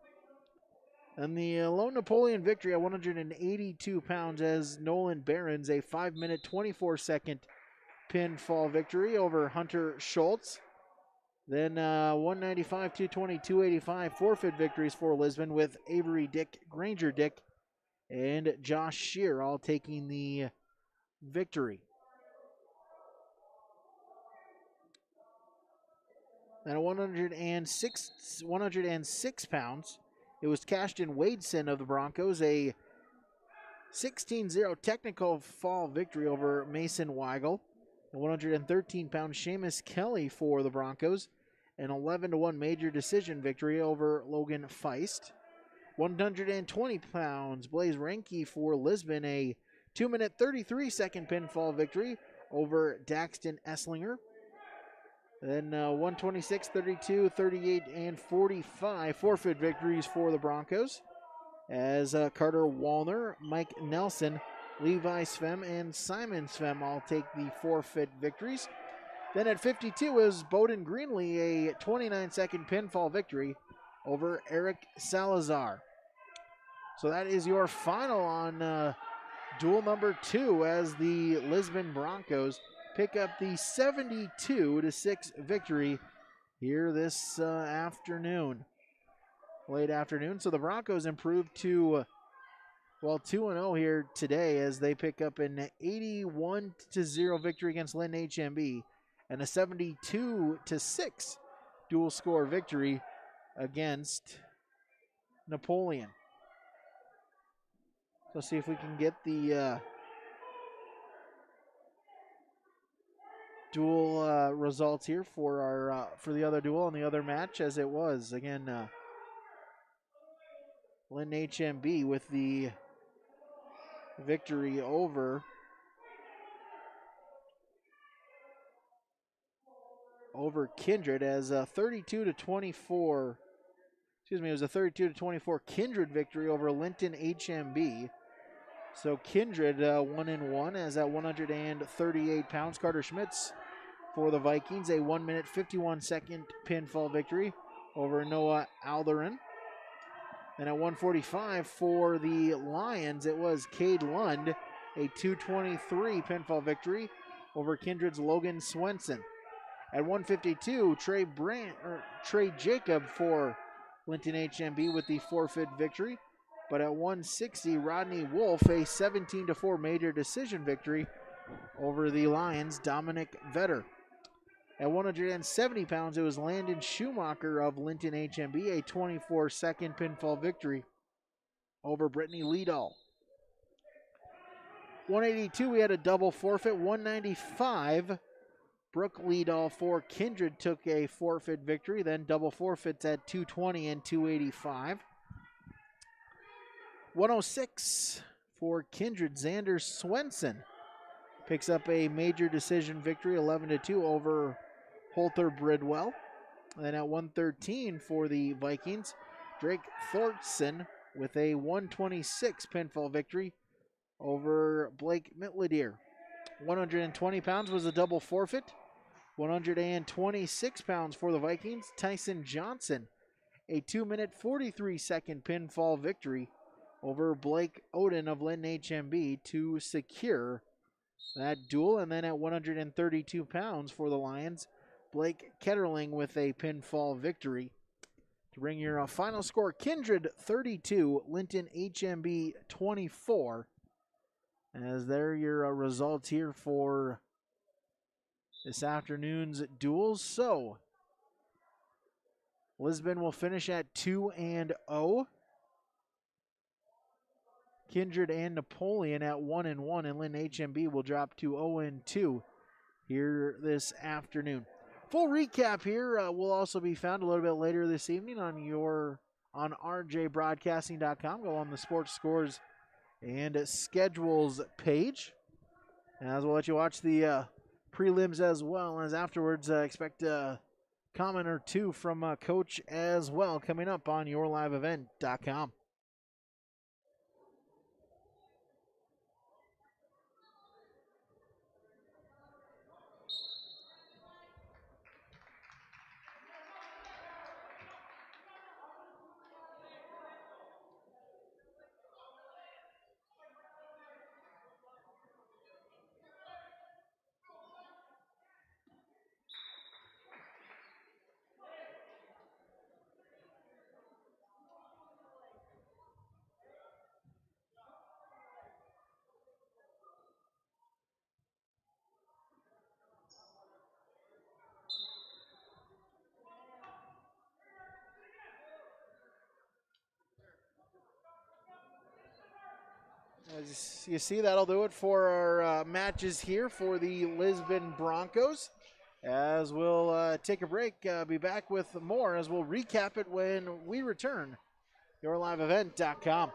And the lone Napoleon victory at 182 pounds as Nolan Behrens, a 5-minute 24-second pinfall victory over Hunter Schultz. Then 195, 220, 285 forfeit victories for Lisbon with Avery Dick, Granger Dick, and Josh Shear all taking the victory. And at 106 pounds, It was Cashton Wadeson of the Broncos, a 16-0 technical fall victory over Mason Weigel. A 113-pound Seamus Kelly for the Broncos, an 11-1 major decision victory over Logan Feist. 120 pounds Blaze Renke for Lisbon, a 2-minute 33-second pinfall victory over Daxton Esslinger. Then 126, 32, 38, and 45 forfeit victories for the Broncos, as Carter Wallner, Mike Nelson, Levi Svem, and Simon Svem all take the forfeit victories. Then at 52 is Bowden Greenlee, a 29-second pinfall victory over Eric Salazar. So that is your final on duel number 2, as the Lisbon Broncos pick up the 72-6 victory here this afternoon, late afternoon. So the Broncos improved to 2-0 here today, as they pick up an 81-0 victory against Linton-HMB and a 72-6 dual score victory against Napoleon. So see if we can get the dual results here for our for the other duel and the other match, as it was again Linton-HMB with the victory over Kindred, as 32-24. Excuse me, it was a 32-24 Kindred victory over Linton-HMB. So Kindred 1-1, as at 138 pounds. Carter Schmitz for the Vikings, a 1-minute 51-second pinfall victory over Noah Alderin. And at 145 for the Lions, it was Cade Lund, a 223 pinfall victory over Kindred's Logan Swenson. At 152, Trey Jacob for Linton-HMB with the forfeit victory. But at 160, Rodney Wolf, a 17-4 major decision victory over the Lions' Dominic Vetter. At 170 pounds, it was Landon Schumacher of Linton-HMB, a 24-second pinfall victory over Brittany Liedall. 182, we had a double forfeit. 195, Brooke Liedall for Kindred took a forfeit victory, then double forfeits at 220 and 285. 106 for Kindred, Xander Swenson picks up a major decision victory, 11-2 over Holter Bridwell. And then at 113 for the Vikings, Drake Thorson with a 126 pinfall victory over Blake Mitladier. 120 pounds was a double forfeit. 126 pounds for the Vikings, Tyson Johnson, a 2-minute 43-second pinfall victory over Blake Oden of Linton-HMB to secure that duel. And then at 132 pounds for the Lions, Blake Ketterling with a pinfall victory to bring your final score: Kindred 32, Linton-HMB 24. As they're your results here for this afternoon's duels. So Lisbon will finish at 2-0. Kindred and Napoleon at 1-1, and Linton-HMB will drop to 0-2 here this afternoon. Full recap here will also be found a little bit later this evening on rjbroadcasting.com. Go on the sports scores and schedules page, as we'll let you watch the prelims as well, as afterwards expect a comment or two from Coach as well coming up on yourliveevent.com. As you see, that'll do it for our matches here for the Lisbon Broncos. As we'll take a break, be back with more as we'll recap it when we return. YourLiveEvent.com.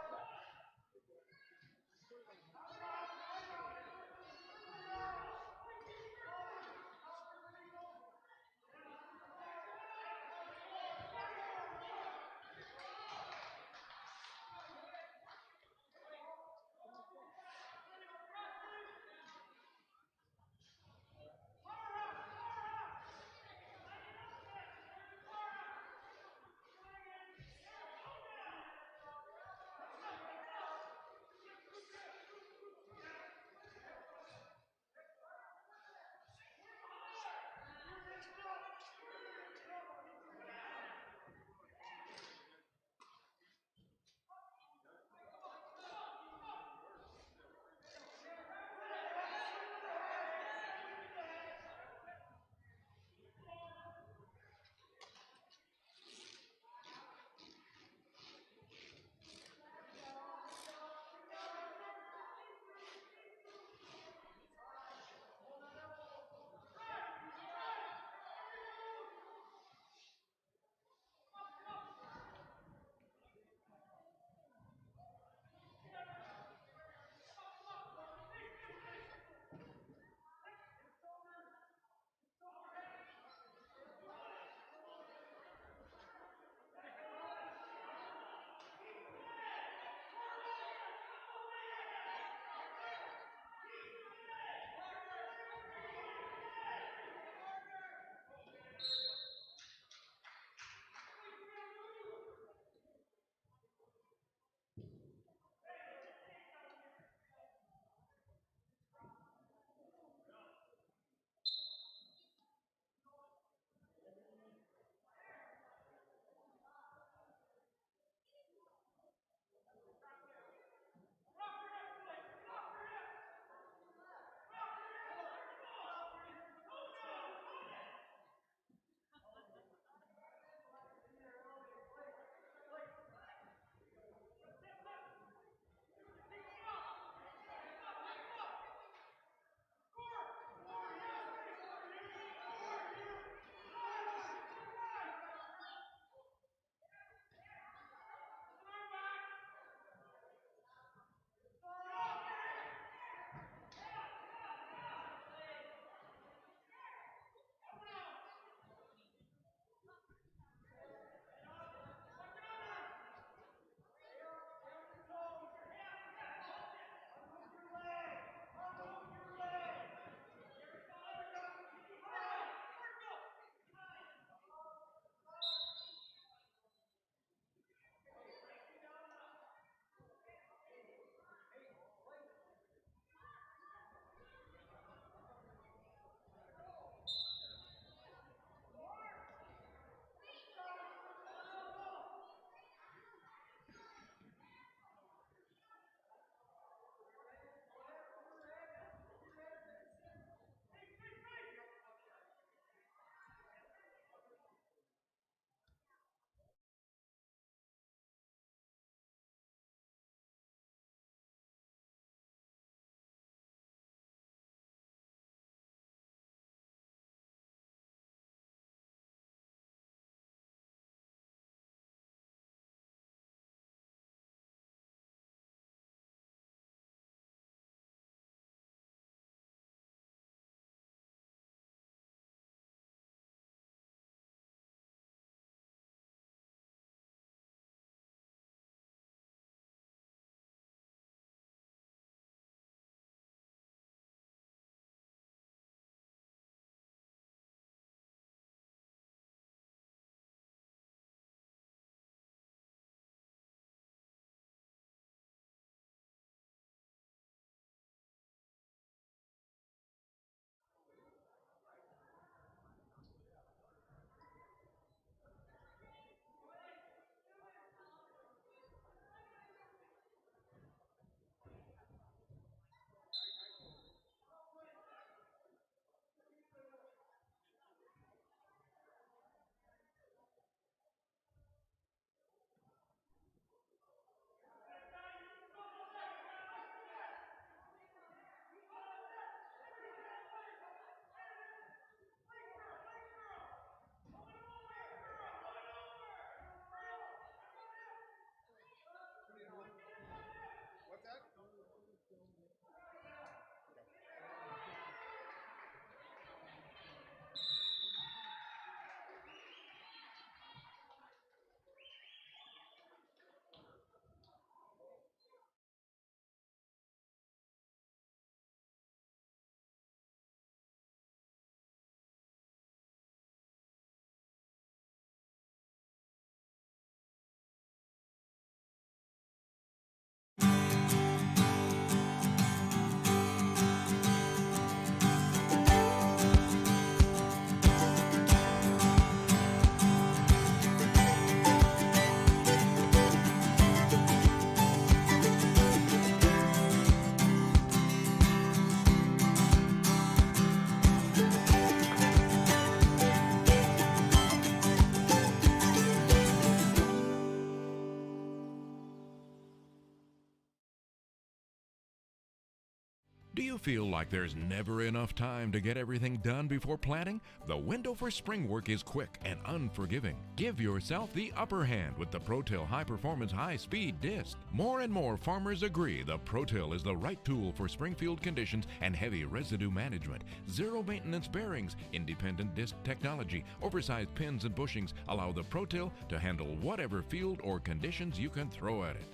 Do you feel like there's never enough time to get everything done before planting? The window for spring work is quick and unforgiving. Give yourself the upper hand with the ProTill High Performance High Speed Disc. More and more farmers agree the ProTill is the right tool for Springfield conditions and heavy residue management. Zero maintenance bearings, independent disc technology, oversized pins and bushings allow the ProTill to handle whatever field or conditions you can throw at it.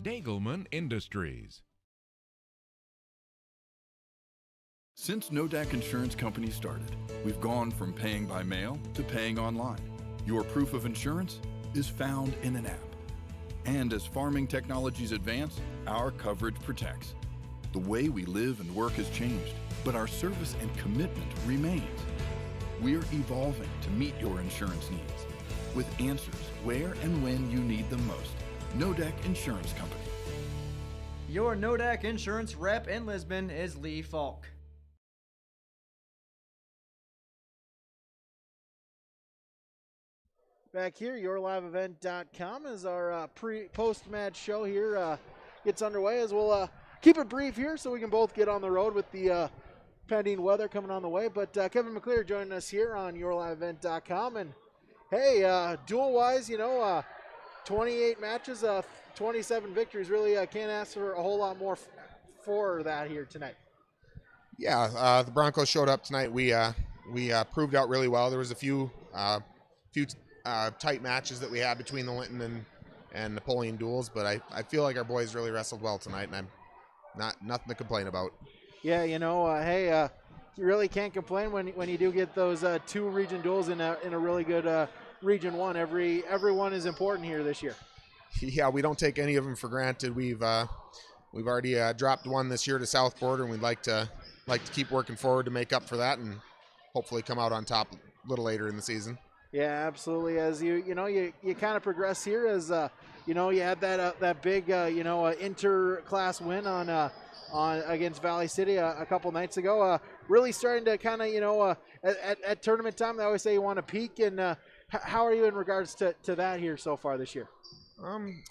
Dagelman Industries. Since Nodak Insurance Company started, we've gone from paying by mail to paying online. Your proof of insurance is found in an app. And as farming technologies advance, our coverage protects. The way we live and work has changed, but our service and commitment remains. We're evolving to meet your insurance needs with answers where and when you need them most. Nodak Insurance Company. Your Nodak Insurance rep in Lisbon is Lee Falk. Back here, yourliveevent.com as our post-match show here gets underway, as we'll keep it brief here so we can both get on the road with the pending weather coming on the way. But Kevin McClear joining us here on yourliveevent.com. And hey, duel-wise, 28 matches, 27 victories. Really can't ask for a whole lot more for that here tonight. Yeah, the Broncos showed up tonight. We proved out really well. There was a few tight matches that we had between the Linton and Napoleon duels, but I feel like our boys really wrestled well tonight, and I'm nothing to complain about. Yeah, hey, you really can't complain when you do get those two region duels in a really good Region 1. Everyone is important here this year. Yeah, we don't take any of them for granted. We've already dropped one this year to South Border, and we'd like to keep working forward to make up for that and hopefully come out on top a little later in the season. Yeah, absolutely. As you kind of progress here, as you had that big inter-class win on against Valley City a couple nights ago. Really starting to kind of at tournament time, they always say you want to peak. And how are you in regards to that here so far this year?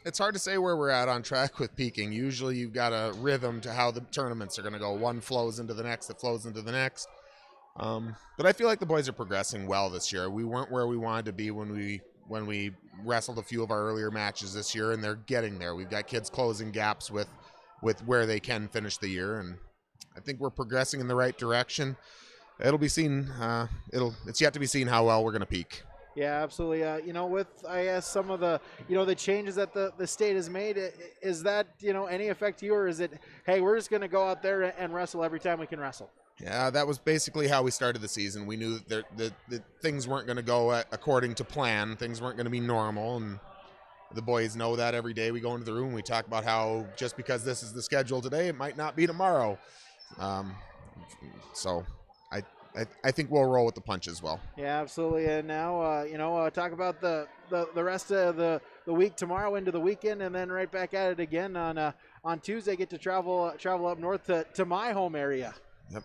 It's hard to say where we're at on track with peaking. Usually you've got a rhythm to how the tournaments are going to go. One flows into the next, that flows into the next. But I feel like the boys are progressing well this year. We weren't where we wanted to be when we wrestled a few of our earlier matches this year, and they're getting there. We've got kids closing gaps with where they can finish the year, and I think we're progressing in the right direction. It'll be seen. It's yet to be seen how well we're going to peak. Yeah, absolutely. With I guess some of the the changes that the state has made, is that any effect to you, or is it, hey, we're just going to go out there and wrestle every time we can wrestle? Yeah, that was basically how we started the season. We knew that things weren't going to go according to plan. Things weren't going to be normal, and the boys know that every day we go into the room. We talk about how just because this is the schedule today, it might not be tomorrow. So I think we'll roll with the punches well. Yeah, absolutely. And now, talk about the rest of the week tomorrow into the weekend, and then right back at it again on Tuesday. Get to travel up north to my home area. Yep.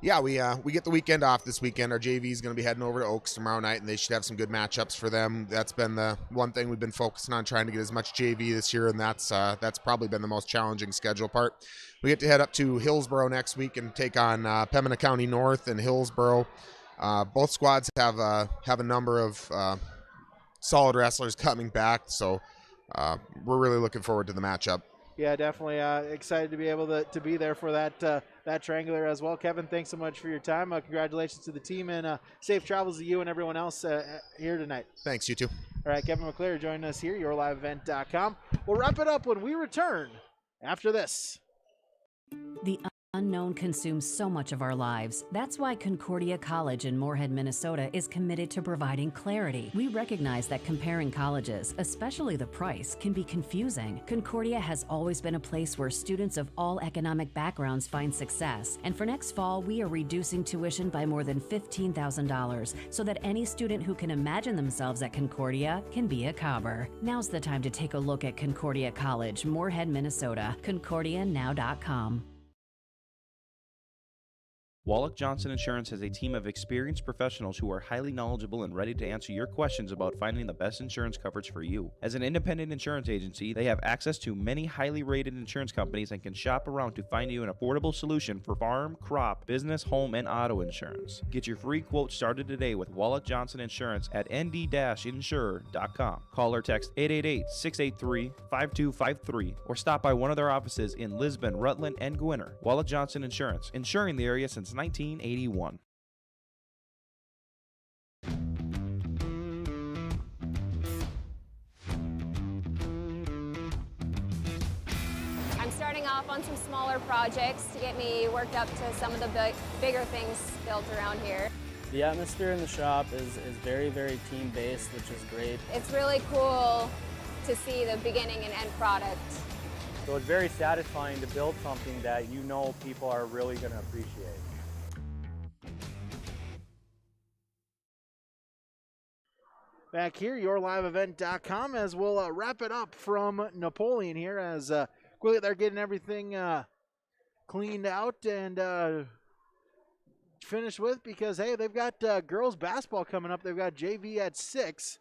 Yeah, we get the weekend off this weekend. Our JV is going to be heading over to Oaks tomorrow night, and they should have some good matchups for them. That's been the one thing we've been focusing on, trying to get as much JV this year, and that's probably been the most challenging schedule part. We get to head up to Hillsborough next week and take on Pembina County North and Hillsborough. Both squads have a number of solid wrestlers coming back, so we're really looking forward to the matchup. Yeah, definitely excited to be able to be there for that triangular as well. Kevin, thanks so much for your time. Congratulations to the team, and safe travels to you and everyone else here tonight. Thanks, you too. All right, Kevin McClear joining us here, yourliveevent.com. We'll wrap it up when we return after this. The unknown consumes so much of our lives. That's why Concordia College in Moorhead, Minnesota is committed to providing clarity. We recognize that comparing colleges, especially the price, can be confusing. Concordia has always been a place where students of all economic backgrounds find success. And for next fall, we are reducing tuition by more than $15,000 so that any student who can imagine themselves at Concordia can be a Cobber. Now's the time to take a look at Concordia College, Moorhead, Minnesota. ConcordiaNow.com. Wallach Johnson Insurance has a team of experienced professionals who are highly knowledgeable and ready to answer your questions about finding the best insurance coverage for you. As an independent insurance agency, they have access to many highly rated insurance companies and can shop around to find you an affordable solution for farm, crop, business, home, and auto insurance. Get your free quote started today with Wallach Johnson Insurance at nd-insurer.com. Call or text 888-683-5253 or stop by one of their offices in Lisbon, Rutland, and Gwinner. Wallach Johnson Insurance, insuring the area since 1981. I'm starting off on some smaller projects to get me worked up to some of the bigger things built around here. The atmosphere in the shop is very, very team-based, which is great. It's really cool to see the beginning and end product. So it's very satisfying to build something that you know people are really going to appreciate. Back here, yourliveevent.com, as we'll wrap it up from Napoleon here as quickly they're getting everything cleaned out and finished with, because, hey, they've got girls basketball coming up. They've got JV at 6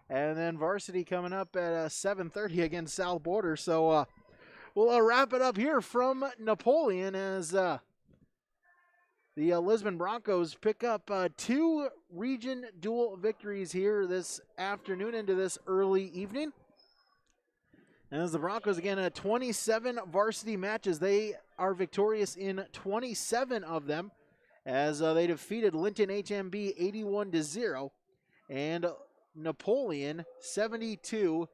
and then varsity coming up at 7:30 against South Border. So we'll wrap it up here from Napoleon as the Lisbon Broncos pick up 2 region dual victories here this afternoon into this early evening. And as the Broncos, again, 27 varsity matches, they are victorious in 27 of them as they defeated Linton-HMB 81-0 and Napoleon 72-6.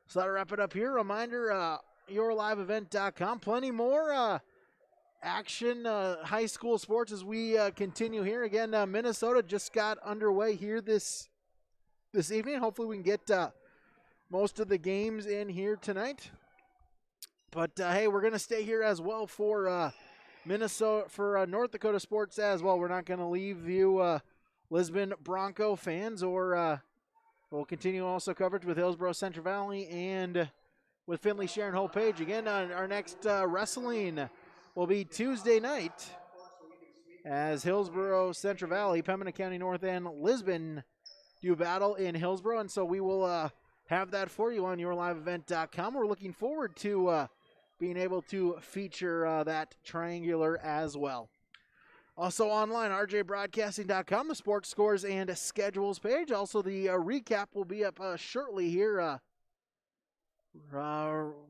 So that'll wrap it up here. Reminder, yourliveevent.com. Plenty more action, high school sports as we continue here. Again, Minnesota just got underway here this evening. Hopefully we can get most of the games in here tonight. But, hey, we're going to stay here as well for Minnesota, for North Dakota sports as well. We're not going to leave you Lisbon Bronco fans, or we'll continue also coverage with Hillsborough Central Valley and with Findlay Sharon Hope Page. Again, our next wrestling will be Tuesday night as Hillsborough Central Valley, Pembina County North, and Lisbon do battle in Hillsborough. And so we will have that for you on yourliveevent.com. We're looking forward to being able to feature that triangular as well. Also online, rjbroadcasting.com, the sports scores and schedules page. Also, the recap will be up shortly here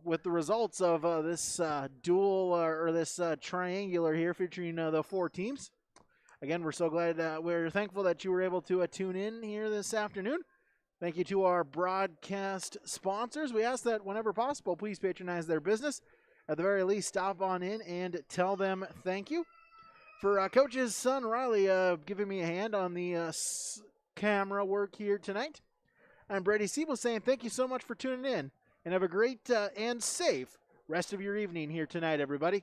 with the results of this dual or this triangular here featuring the 4 teams. Again, we're so glad, we're thankful that you were able to tune in here this afternoon. Thank you to our broadcast sponsors. We ask that whenever possible, please patronize their business. At the very least, stop on in and tell them thank you. For Coach's son, Riley, giving me a hand on the camera work here tonight, I'm Brady Siebel saying thank you so much for tuning in, and have a great and safe rest of your evening here tonight, everybody.